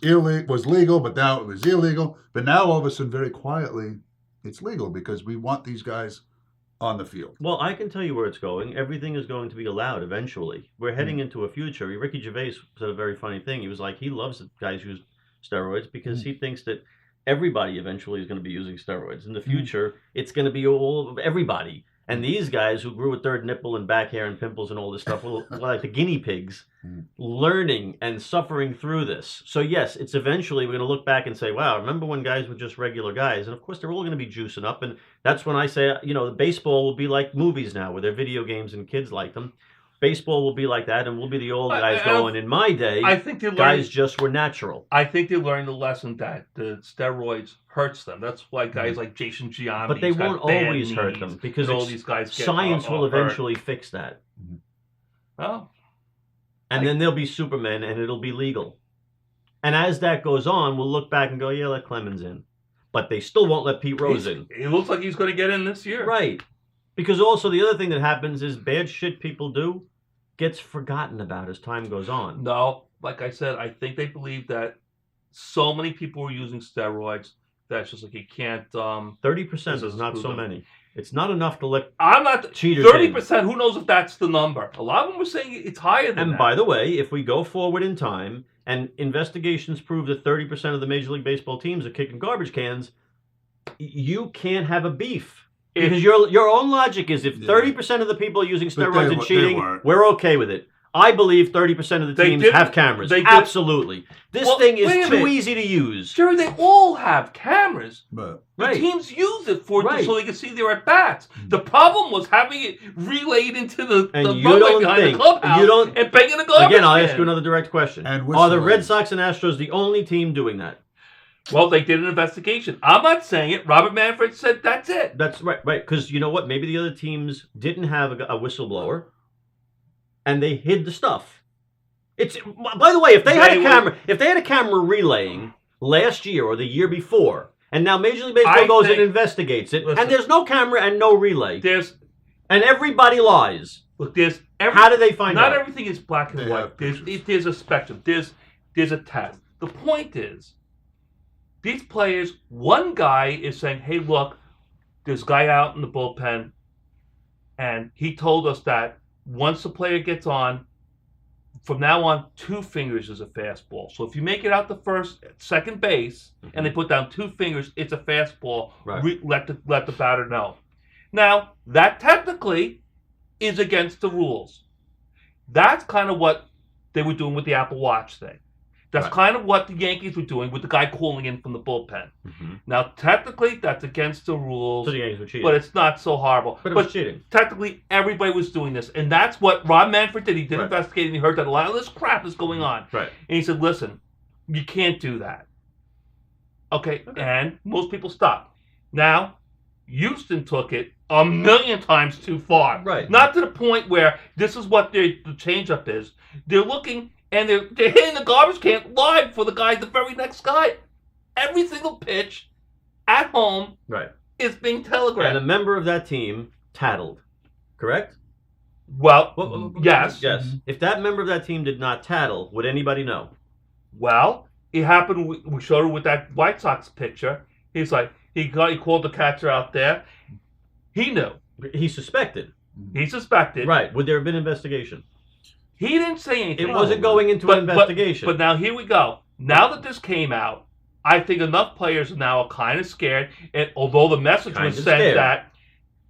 legal, but now it was illegal. But now all of a sudden, very quietly, it's legal because we want these guys on the field. Well, I can tell you where it's going. Everything is going to be allowed eventually. We're heading into a future. Ricky Gervais said a very funny thing. He was like, he loves that guys use steroids because he thinks that everybody eventually is going to be using steroids. In the future, it's going to be all of everybody. And these guys who grew a third nipple and back hair and pimples and all this stuff were like the guinea pigs, learning and suffering through this. So yes, it's eventually we're going to look back and say, wow, remember when guys were just regular guys? And of course, they're all going to be juicing up. And that's when I say, the baseball will be like movies now, where they're video games and kids like them. Baseball will be like that, and we'll be the old guys going, in my day, I think they guys learned, just were natural. I think they learned the lesson that the steroids hurts them. That's why guys like Jason Giambi, But they won't always hurt them, because all these guys get science will hurt. eventually fix that. Oh, And then there'll be Superman, and it'll be legal. And as that goes on, we'll look back and go, yeah, let Clemens in. But they still won't let Pete Rose in. it looks like he's going to get in this year. Right. Because also the other thing that happens is bad shit people do gets forgotten about as time goes on. No, like I said, I think they believe that so many people are using steroids that it's just like you can't. 30% is not so many. It's not enough to let I'm not cheaters 30%. Who knows if that's the number? A lot of them were saying it's higher than And that. by the way, if we go forward in time and investigations prove that 30% of the Major League Baseball teams are kicking garbage cans, you can't have a beef Because your own logic is if Yeah. 30% of the people are using But steroids they and cheating, weren't. we're okay with it. I believe 30% of the They teams didn't- have cameras. they did- Absolutely. This Well, thing wait is a too minute. easy to use. Jerry, they all have cameras. But The Right. teams use it for Right. so they can see their at bats. The problem was having it relayed into the And you runway don't behind think- the clubhouse you don't- and banging the garbage Again, I'll can. ask you another direct question. And Are the whistling. Red Sox and Astros the only team doing that? Well, they did an investigation. I'm not saying it. Robert Manfred said that's it. That's right. Because you know what? Maybe the other teams didn't have a whistleblower, and they hid the stuff. It's by the way, if they had a camera relaying last year or the year before, and now Major League Baseball goes and investigates it, listen. and there's no camera and no relay, There's and everybody lies. look. There's How do they find not out? everything is black and They white. have pictures. There's a spectrum. There's a test. The point is, these players. One guy is saying, "Hey, look, there's a guy out in the bullpen, and he told us that once the player gets on, from now on, 2 fingers is a fastball. So if you make it out the second base, and they put down 2 fingers, it's a fastball. Right. Let the batter know." Now that technically is against the rules. That's kind of what they were doing with the Apple Watch thing. That's Right. kind of what the Yankees were doing with the guy calling in from the bullpen. Mm-hmm. Now, technically, that's against the rules, So the Yankees were cheating. but it's not so horrible. But it was cheating. Technically, everybody was doing this, and that's what Rob Manfred did. He did Right. investigate, and he heard that a lot of this crap is going on, Right. and he said, "Listen, you can't do that." Okay, and most people stopped. Now, Houston took it a million times too far. Right. Not to the point where this is what the change-up is. They're looking, and they're hitting the garbage can live for the guy, the very next guy. Every single pitch at home Right. is being And telegraphed. a member of that team tattled. Correct? Well, yes. Yes. If that member of that team did not tattle, would anybody know? Well, it happened. We showed it with that White Sox picture. He's like, he called the catcher out there. He knew. He suspected. He suspected. Right. Would there have been investigation? He didn't say anything. It wasn't going into an investigation. But now here we go. Now that this came out, I think enough players now are kind of scared. And although the message Kinda was sent scared. that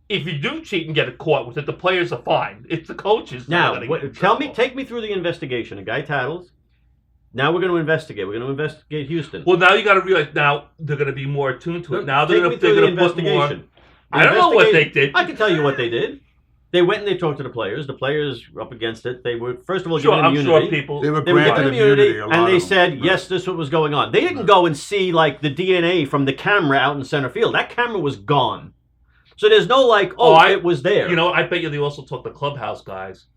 if you do cheat and get caught with it, the players are fine. It's the coaches. that are Now, gonna get in tell me, trouble. take me through the investigation. A guy tattles. Now we're going to investigate. We're going to investigate Houston. Well, now you got to realize now they're going to be more attuned to it. Now Take they're me going through to the put more. investigation. The I don't know what they investigation- did. I can tell you what they did. They went and they talked to the players. The players were up against it. They were, first of all, Sure, given I'm immunity. sure people. They were They were granted given immunity, a lot and they of them. said, Right. yes, this is what was going on. They didn't go and see, like, the DNA from the camera out in center field. That camera was gone. So there's no, like, it was there. You know, I bet you they also talked to clubhouse guys.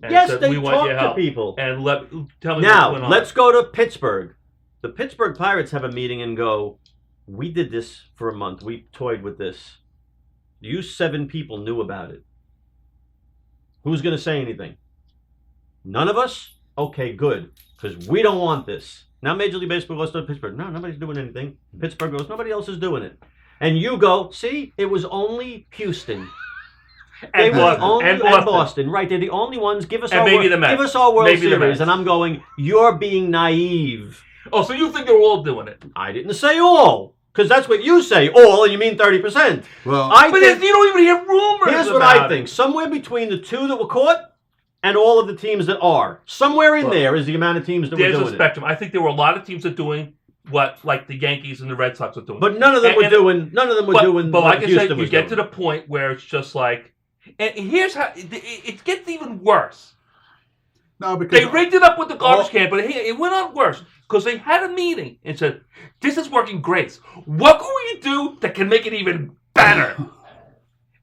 And yes, said, they we want talked your to help. people. And tell me Now, what's going on. let's go to Pittsburgh. The Pittsburgh Pirates have a meeting and go, we did this for a month. We toyed with this. You 7 people knew about it. Who's going to say anything? None of us? Okay, good. Because we don't want this. Now Major League Baseball goes to Pittsburgh. No, nobody's doing anything. Pittsburgh goes, nobody else is doing it. And you go, see, it was only Houston. They and were Boston. the only, and and Boston. Right, they're the only ones. Give us And our maybe World- the Mets. give us our World Maybe the Series. Mets. And I'm going, you're being naive. Oh, so you think they're all doing it? I didn't say all, because that's what you say, all, and you mean 30%. Well, I But think, you don't even hear rumors. here's what about I it. think. Somewhere between the 2 that were caught and all of the teams that are. Somewhere in Well, there is the amount of teams that were There's doing a it. spectrum. I think there were a lot of teams that doing what, like the Yankees and the Red Sox are doing. But none of them were doing But what like I Houston said, you was get doing. to the point where it's just like, and here's how it gets even worse. no, because They rigged it up with the garbage Oh. can, but it went on worse because they had a meeting and said, "This is working great. What can we do that can make it even better?"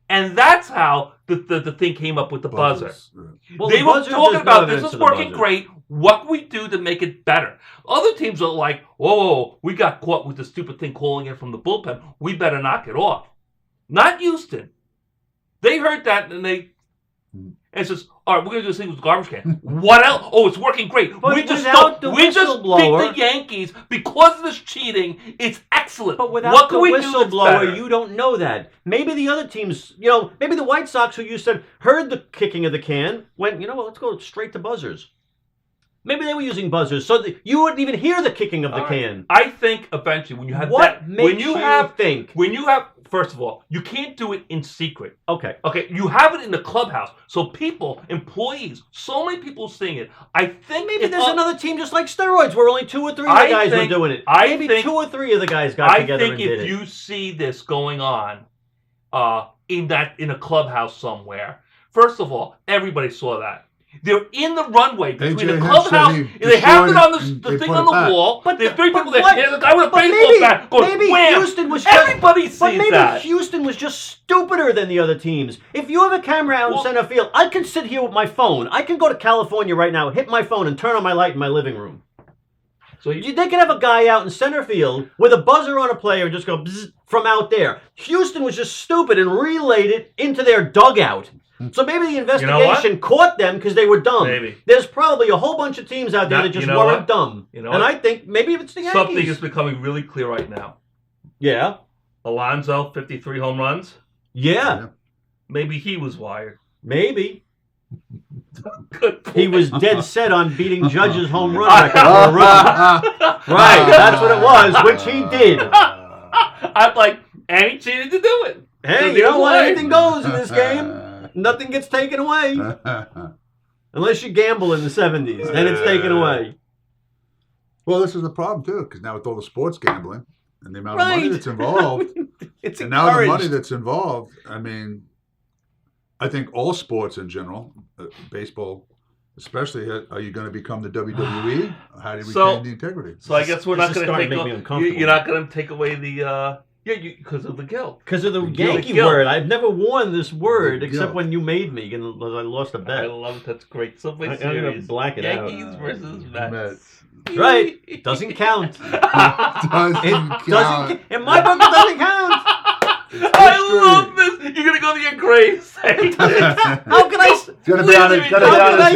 And that's how the thing came up with the buzzer. Well, They the were buzzer, talking there's about no this evidence is of the working buzzer. great. What can we do to make it better? Other teams are like, "Whoa, we got caught with the stupid thing calling in from the bullpen. We better knock it off." Not Houston. They heard that and it says, "All right, we're gonna do this thing with the garbage can." What else? Oh, it's working great. But we just without the we just whistleblower- beat the Yankees because of this cheating. It's excellent. But without what the can we do that's whistleblower, better? you don't know that. Maybe the other teams, maybe the White Sox, who you said heard the kicking of the can, went, you know what, let's go straight to buzzers. Maybe they were using buzzers, so that you wouldn't even hear the kicking of the All right. can. I think eventually when you have What that, makes when you have think? when you have first of all, you can't do it in secret. Okay. Okay, you have it in the clubhouse, so people, employees, so many people seeing it. I think Maybe there's another team just like steroids where only 2 or 3 of the guys were doing it. Maybe 2 or 3 of the guys got together and did it. I think if you see this going on in a clubhouse somewhere, first of all, everybody saw that. They're in the runway between the clubhouse. They have it on the thing on the wall. But there's 3 people there. There's a guy with a baseball bat going wham. Houston was Everybody sees but maybe that. Houston was just stupider than the other teams. If you have a camera out in center field, I can sit here with my phone. I can go to California right now, hit my phone, and turn on my light in my living room. So they can have a guy out in center field with a buzzer on a player and just go bzz from out there. Houston was just stupid and relayed it into their dugout. So maybe the investigation caught them because they were dumb. Maybe. There's probably a whole bunch of teams out there that just weren't dumb. And I think maybe it's the Yankees. Something is becoming really clear right now. Yeah. Alonso, 53 home runs. Yeah. Maybe he was wired. Maybe. Good point. He was dead set on beating Judge's home run record for a run. Right, that's what it was, which he did. I'm like, and he cheated to do it. Hey, you know what? Anything goes in this game. Nothing gets taken away. Unless you gamble in the 70s, then it's taken away. Well, this is the problem, too, because now with all the sports gambling and the amount of money that's involved, it's and now the money that's involved, I mean, I think all sports in general, baseball especially, are you going to become the WWE? How do you retain the integrity? So I guess we're not going to take you're not going to take away the... because of the guilt. Because of the Yankee word. I've never worn this word except when you made me and I lost a bet. I love it. That's great. Somebody I'm going to black it out. Yankees versus Mets. Right. It doesn't count. Doesn't count. In my book, it doesn't count. I love this. You're going to go to your grave saying this. How can I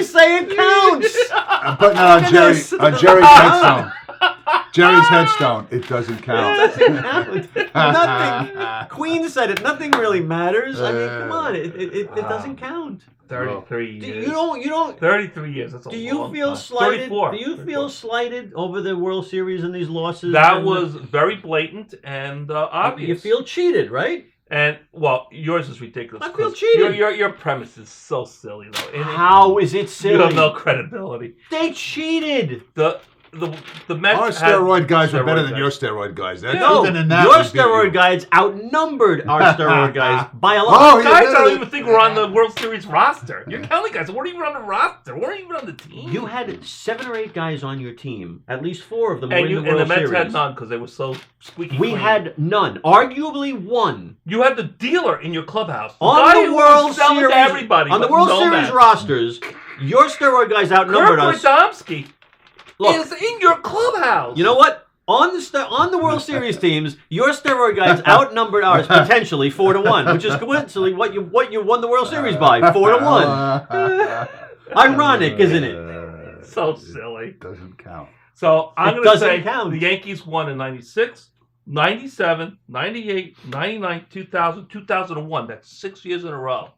say it counts? I'm putting it on Jerry's headstone. Jerry's headstone. It doesn't count. It doesn't count. Nothing. Queen said it. Nothing really matters. I mean, come on. It doesn't count. 33 years. You don't. 33 years. That's a Do you feel slighted? 34. Do you feel slighted over the World Series and these losses? That was very blatant and obvious. You feel cheated, right? And yours is ridiculous. I feel cheated. Your premise is so silly, though. And how is it silly? You have no credibility. They cheated. The Mets. Our steroid guys are better than your steroid guys. No, your steroid guys outnumbered our steroid guys by a lot. Oh, guys, I don't even think we're on the World Series roster. You're counting guys. We're not even on the roster. We're not even on the team. You had 7 or 8 guys on your team. At least 4 of them were in the World Series. And the Mets had none because they were so squeaky clean. We had none. Arguably 1. You had the dealer in your clubhouse. On the World Series, everybody, on the World Series rosters, your steroid guys outnumbered us. Radomski is in your clubhouse. You know what? On the World Series teams, your steroid guys outnumbered ours potentially 4-1, which is coincidentally what you won the World Series by 4-1. Ironic, isn't it? So silly. Doesn't count. So I'm going to say the Yankees won in 96, 97, 98, 99, 2000, 2001. That's 6 years in a row.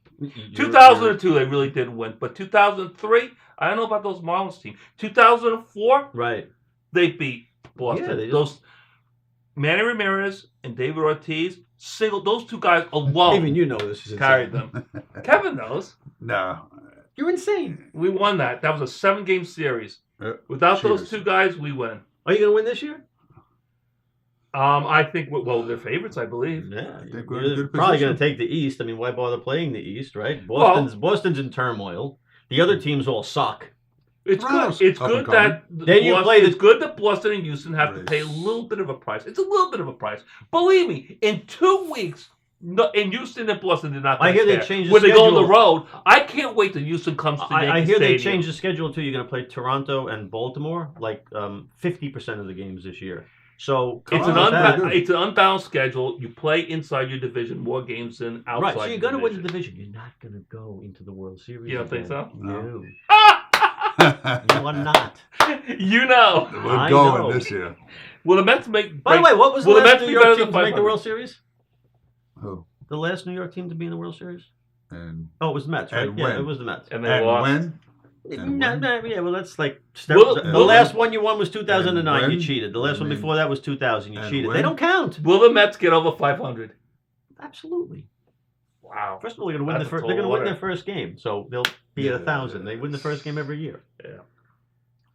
2002 they really didn't win, but 2003. I don't know about those Marlins team. 2004, right? They beat Boston. Yeah, those Manny Ramirez and David Ortiz those 2 guys alone. Even you know this is carried them. Kevin knows. No, you're insane. We won that. That was a 7-game series. Without those 2 guys, we win. Are you going to win this year? I think they're favorites. I believe. Yeah, I think we're probably going to take the East. I mean, why bother playing the East, right? Boston's in turmoil. The other teams all suck. It's good. It's good that it's good that Boston and Houston have to pay a little bit of a price. It's a little bit of a price. Believe me, in 2 weeks, in Houston and Boston did not. I hear they changed the when schedule. They go on the road. I can't wait till Houston comes to Yankee I hear Stadium. they changed the schedule too. You're going to play Toronto and Baltimore, like 50% of the games this year. So it's an unbalanced schedule. You play inside your division more games than outside. Right, so you're going to win the division. You're not going to go into the World Series. You don't think so? No. You are not. You know. We're going this year. Will the Mets make... By the way, what was the last New York team to make the World Series? Who? The last New York team to be in the World Series? And it was the Mets, right? Yeah, it was the Mets. And they lost. When? Yeah, well, that's like the last one you won was 2009. You cheated. The last one before that was 2000. You cheated. They don't count. Will the Mets get over 500? Absolutely. Wow. First of all, they're going to win That's a they're tall going to win order. their first game, so they'll be at 1,000. They win the first game every year. Yeah.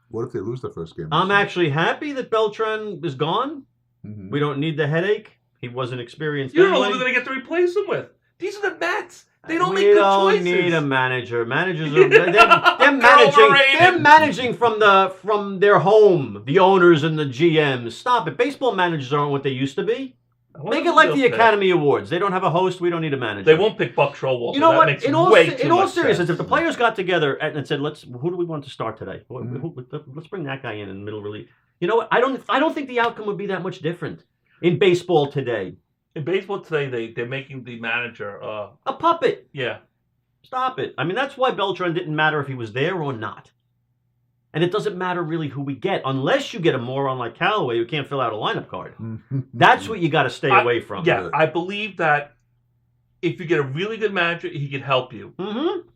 What if they lose the first game? I'm actually happy that Beltran is gone. Mhm. We don't need the headache. He wasn't experienced. You don't know who anyway. they're going to get to replace him with. These are the Mets. They don't we make good don't choices. need a manager. Managers are they're managing. Overrated. They're managing from their home. The owners and the GMs. Stop it. Baseball managers aren't what they used to be. Make it like the Academy Awards. They don't have a host. We don't need a manager. They won't pick Buck Showalter. You know that what? Makes In all way too much seriousness, sense. if the players got together and said, who do we want to start today? Mm-hmm. Let's bring that guy in the middle relief. You know what? I don't think the outcome would be that much different in baseball today. In baseball today, they're making the manager. A puppet. Yeah. Stop it. I mean, that's why Beltran didn't matter if he was there or not. And it doesn't matter really who we get, unless you get a moron like Callaway who can't fill out a lineup card. That's what you got to stay away from. Yeah, I believe that if you get a really good manager, he can help you. Mm-hmm.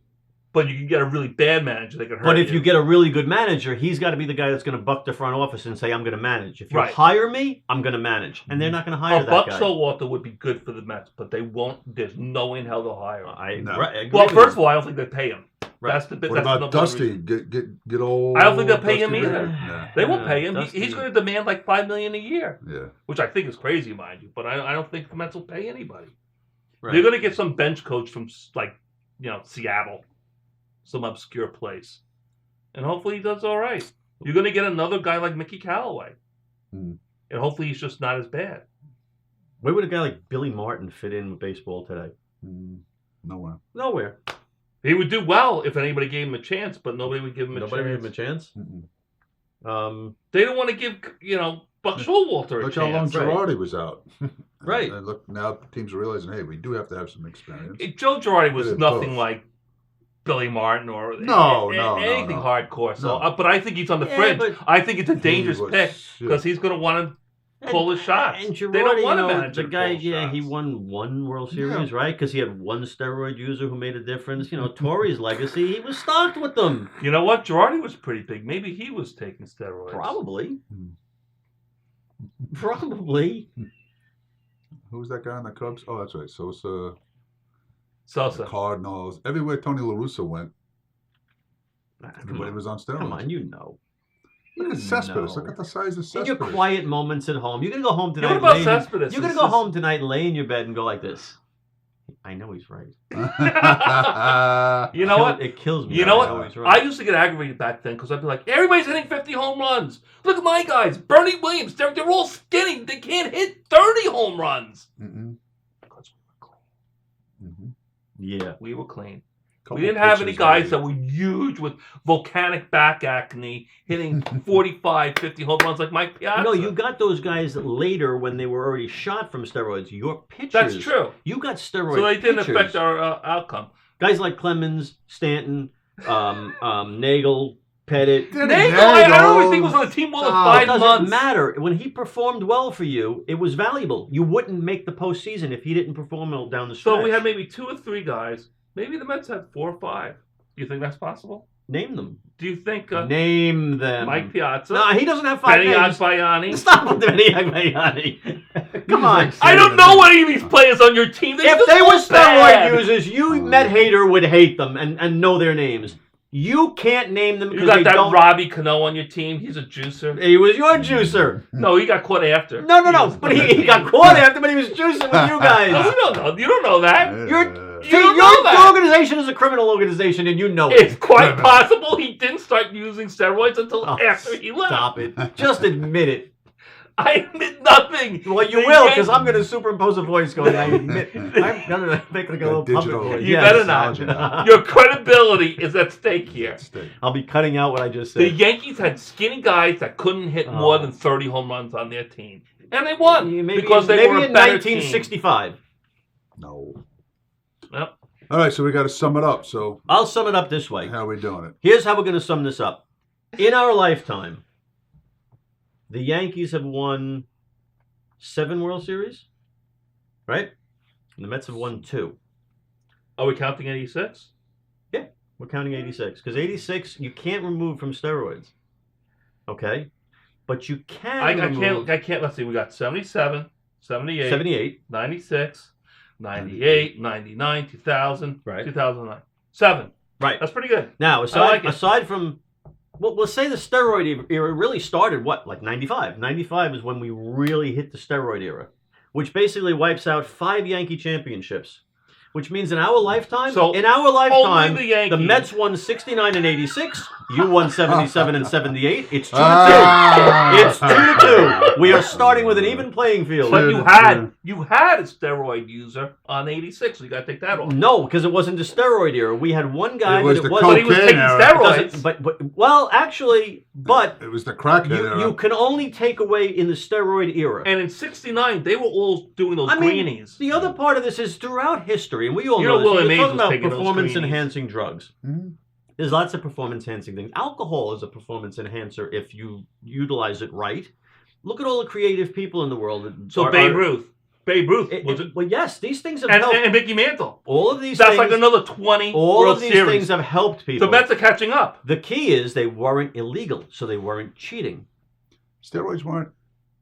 But you can get a really bad manager that can hurt you. But if you get a really good manager, he's got to be the guy that's going to buck the front office and say, I'm going to manage. If you Right. hire me, I'm going to manage. And they're not going to hire that Buck guy. Showalter would be good for the Mets, but they won't. There's no way in hell they'll hire him. No. I agree Well, with first you. of all, I don't think they pay him. Right. That's the bit. What that's about the Dusty? reason. Get old. I don't think they'll pay him Dusty either. Ray? No. They won't pay him. Dusty- He's going to demand like $5 million a year, Yeah. which I think is crazy, mind you. But I don't think the Mets will pay anybody. Right. They're going to get some bench coach from Seattle, some obscure place, and hopefully he does all right. You're going to get another guy like Mickey Callaway, Hmm. and hopefully he's just not as bad. Where would a guy like Billy Martin fit in with baseball today? Nowhere. Nowhere. He would do well if anybody gave him a chance, but nobody would give him a Nobody chance. gave him a chance. Mm-mm. They don't want to give Buck Showalter a Look how long chance. Right. Girardi was out. Right. And look, now teams are realizing, hey, we do have to have some experience. Joe Girardi was Did nothing both. like Billy Martin or No, anything no. hardcore. So, No. but I think he's on the Yeah, fringe. but- I think it's a dangerous was- pick yeah. because he's going to want to call his shots. And They don't Girardi, want you a know, manager the to guy, call yeah, he shots. won one World Series, right? Because he had one steroid user who made a difference. You know, Torrey's legacy, he was stocked with them. You know what? Girardi was pretty big. Maybe he was taking steroids. Probably. Hmm. Probably. Who was that guy on the Cubs? Oh, that's right. Sosa, the Sosa. Cardinals. Everywhere Tony La Russa went, Come everybody on. was on steroids. Come on, you know. Look at Cespedes. No. Look at the size of In Cespedes. your quiet moments at home, you're gonna go home Yeah, tonight. what about lay in- Cespedes? You're gonna go home tonight, lay in your bed, and go like this. I know he's right. You know what? It kills me. You know I know what? he's right. I used to get aggravated back then because I'd be like, everybody's hitting 50 home runs. Look at my guys. Bernie Williams. They're all skinny. They can't hit 30 home runs. Mm-mm. Because we were clean. Mhm. Yeah. We were clean. Couple We didn't have any pitchers guys maybe. that were huge with volcanic back acne hitting 45, 50 home runs like Mike Piazza. No, you got those guys later when they were already shot from steroids. Your pitchers. That's true. You got steroid So they didn't pitchers. affect our outcome. Guys like Clemens, Stanton, Nagel, Pettit. Danny Nagel, I don't Nagel. even think was on the team more than Oh, It 5 doesn't months. matter. When he performed well for you, it was valuable. You wouldn't make the postseason if he didn't perform well down the stretch. So we had maybe 2 or 3 guys. Maybe the Mets had 4 or 5. Do you think that's possible? Name them. Do you think Name them. Mike Piazza? No, he doesn't have 5 Benny names. Agbayani? Stop with Benny Agbayani. Come on. I don't know any of these players on your team. If just they were all bad. steroid users, you Met hater would hate them and know their names. You can't name them You because got they that don't. Robbie Cano on your team. He's a juicer. He was your juicer. No, he got caught after. No. But he got caught after, but he was juicing with you No, guys. we don't know. You don't know that. See, You don't your know that. organization is a criminal organization, and you know it. It's quite possible he didn't start using steroids until Oh, after he left. Stop it. Just admit it. I admit nothing. Well, you The will, because Yankees- I'm going to superimpose a voice going, I admit. I'm going to make like a little puppet digital- voice. You Yes. better not. Your credibility is at stake here. I'll be cutting out what I just The said. Yankees had skinny guys that couldn't hit Oh. more than 30 home runs on their team. And they won Maybe, because they maybe were a in better 1965. No. Yep. All right, so we got to sum it up. So I'll sum it up this way. how are we doing it? Here's how we're going to sum this up. In our lifetime, the Yankees have won 7 World Series, right? And the Mets have won 2. Are we counting 86? We're counting 86. Because 86, you can't remove from steroids. Okay? But you can I remove can't. Let's see. We got 77, 78, 78. 96. 98, 99, 2000, Right. 2009. 7. Right. That's pretty good. Now, like it. aside from, well, we'll say the steroid era really started, what, like 95? 95 is when we really hit the steroid era, which basically wipes out 5 Yankee championships, which means in our lifetime, So, the the Yankees. Mets won 69 and 86. You won 77 and 78. It's 2-2. It's 2-2. We are starting with an even playing field. But you had a steroid user on 86, so you got to take that off. No, because it wasn't the steroid era. We had one guy It was that the it was. But he was taking era. steroids. But well, actually, but It was the crackhead era. you can only take away in the steroid era. And in 69, they were all doing those greenies. The other part of this is throughout history, and we all You know know this. Willie We're Mays talking was about taking those performance-enhancing drugs. Mhm. There's lots of performance-enhancing things. Alcohol is a performance enhancer if you utilize it right. Look at all the creative people in the world. So Babe Ruth. Babe Ruth was it? Well, yes, these things have And, helped. and Mickey Mantle. All of these That's things, like another 20 all World of these Series. things have helped people. The Mets are catching up. The key is they weren't illegal, so they weren't cheating. Steroids weren't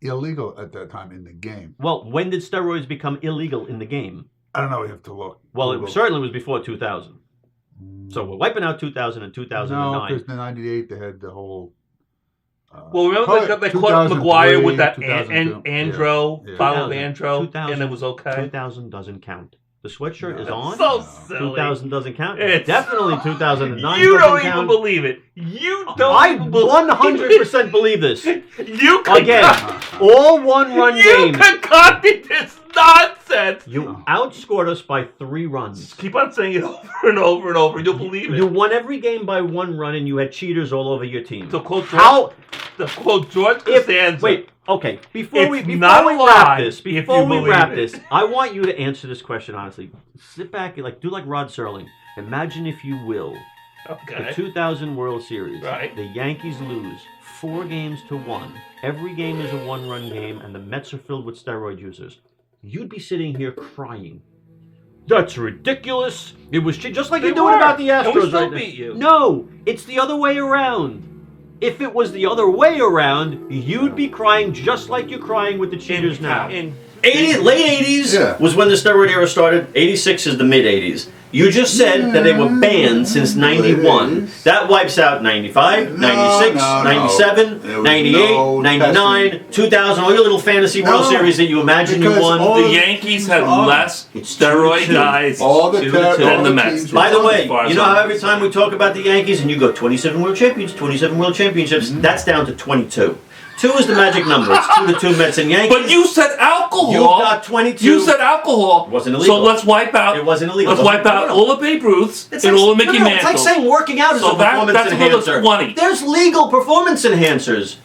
illegal at that time in the game. Well, when did steroids become illegal in the game? I don't know. We have to look. Well, Google. it certainly was before 2000. So we're wiping out 2000 and 2009. No, because in '98 they had the whole. Well, remember they caught McGuire with that Andro, Yeah. bottle of 2000, Andro, 2000, and it was okay. 2000 doesn't count. The sweatshirt is on. So silly. 2000 doesn't count. It's- Definitely 2009 You doesn't don't even count. believe it. You don't I even believe 100% believe this. You Again, all one-run you games. concocted this nonsense. You outscored us by 3 runs. Keep on saying it over and over and over. You'll believe You it. won every game by 1 run, and you had cheaters all over your team. To quote How? George Costanza. Wait. Okay. Before It's we not a wrap lie this, if before you we believe wrap it. this, I want you to answer this question honestly. Sit back and do like Rod Serling. Imagine, if you will, the Okay. 2000 World Series. Right. The Yankees lose 4 games to 1. Every game is a 1-run game, and the Mets are filled with steroid users. You'd be sitting here crying. That's ridiculous. It was just like They you're doing were. about the Astros And we still right now. beat you. No, it's the other way around. If it was the other way around, you'd be crying just like you're crying with the cheaters now. In 80s, late 80s Yeah. was when the steroid era started. 86 is the mid 80s. You just said that they were banned since 91. That wipes out 95, 96, no. 97, There was 98, no 99, 2000, all your little fantasy World No, Series that you imagine you because won. all the Yankees had less It's steroid 2-2. guys All the 2-2. than the Mets. teams By the were- way, As far as you know I'm how every time we talk about the Yankees and you go 27 world champions, 27 world championships, that's down to 22. 2 is the magic number. It's 2-2 Mets and Yankees. But you said alcohol. You've got 22. You said alcohol. It wasn't illegal. So let's wipe out. It wasn't illegal. Let's wipe out all the Babe Ruths It's and like- all the Mickey no, Mantles. It's like saying working out is So a performance that's another enhancer. 20. There's legal performance enhancers.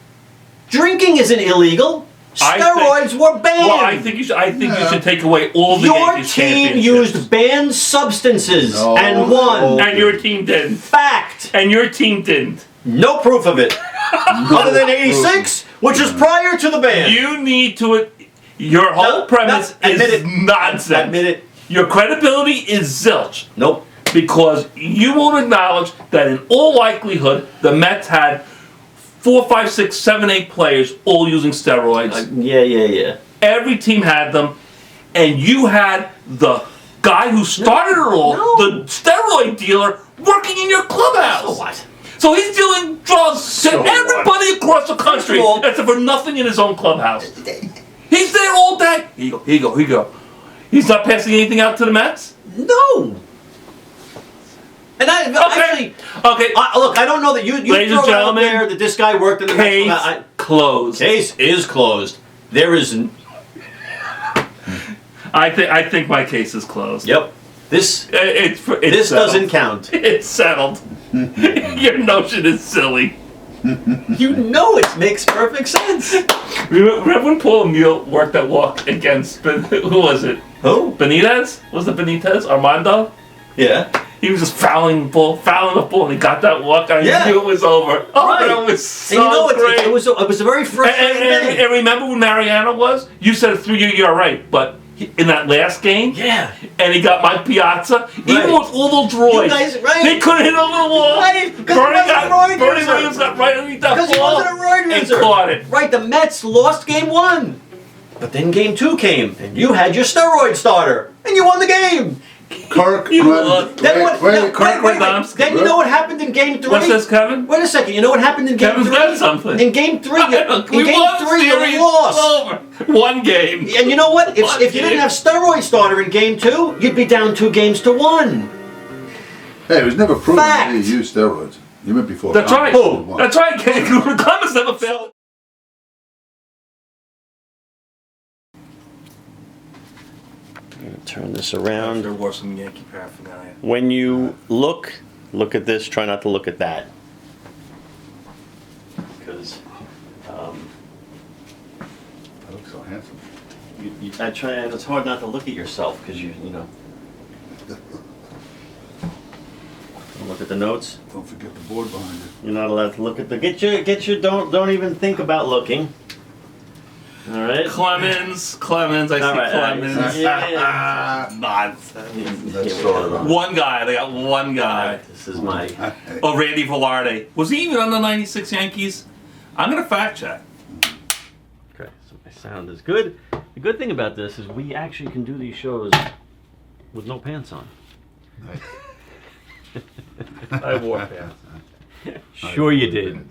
Drinking isn't illegal. I Steroids were banned. Well, I think you should. I think you should take away all the Your Yankees team championships. used banned substances No. and won. and your team didn't. Fact. And your team didn't. No proof of it. Other than 86, which is prior to the ban. You need to. Your whole No, premise no, admit is it. nonsense. Admit it. Your credibility is zilch Nope. because you won't acknowledge that in all likelihood the Mets had 4, 5, 6, 7, 8 players all using steroids. Yeah. Every team had them, and you had the guy who started it all, No. the steroid dealer, working in your clubhouse. So what? So he's dealing drugs to what? everybody across the country, First of all- except for nothing in his own clubhouse. He's there all day. Here you go. He's not passing anything out to the Mets? No. And actually, Okay. look, I don't know that you Ladies throw and it out gentlemen, there that this guy worked in the Case Mets. closed. Case is closed. There is. I think my case is closed. Yep. This It's this settled. doesn't count. It's settled. Your notion is silly. You know it makes perfect sense. Remember when Paul Emile worked that walk against who was it? Who? Benitez? Was it Benitez? Armando? Yeah. He was just fouling the ball, and he got that walk. I Yeah. knew it was over. Oh, Right. that was so And you know great. it was a very frustrating thing. And remember when Mariano was? You said it through you. You're right, but in that last game, Yeah. and he got Mike Piazza. Even Right. with all those droids, You guys- right. they couldn't hit a little wall. Right, because he wasn't a roid Bernie user. Williams got right underneath that Because he ball wasn't a roid and user. caught it. Right, the Mets lost game 1. But then game 2 came, and you had your steroid starter. and you won the game. Kirk, You run- lost. Then what? wait, Then Radomski. you know what happened in Game 3? What's this, Kevin? Wait a second. You know what happened in Game Kevin's 3? got something. In Game 3, We won the series. you lost. Over. One game. And you know what? One If you didn't game. have Steroid Starter in Game 2, you'd be down 2-1. Hey, it was never proven Fact. that he used steroids. You went before. That's right. Columbus won. That's right. Clemens never failed. Turn this around. There was some Yankee paraphernalia. When you look at this. Try not to look at that. Because I look so handsome. I try. It's hard not to look at yourself because you know. Look at the notes. Don't forget the board behind you. You're not allowed to look at the. Get your. Don't even think about looking. All right. Clemens. I see All right, Clemens. yeah. Nonsense. Let's sort it out. One guy. They got one guy. This is my. Oh, Randy Velarde. Was he even on the '96 Yankees? I'm gonna fact check. Okay, so my sound is good. The good thing about this is we actually can do these shows with no pants on. Nice. I wore pants. Sure you did.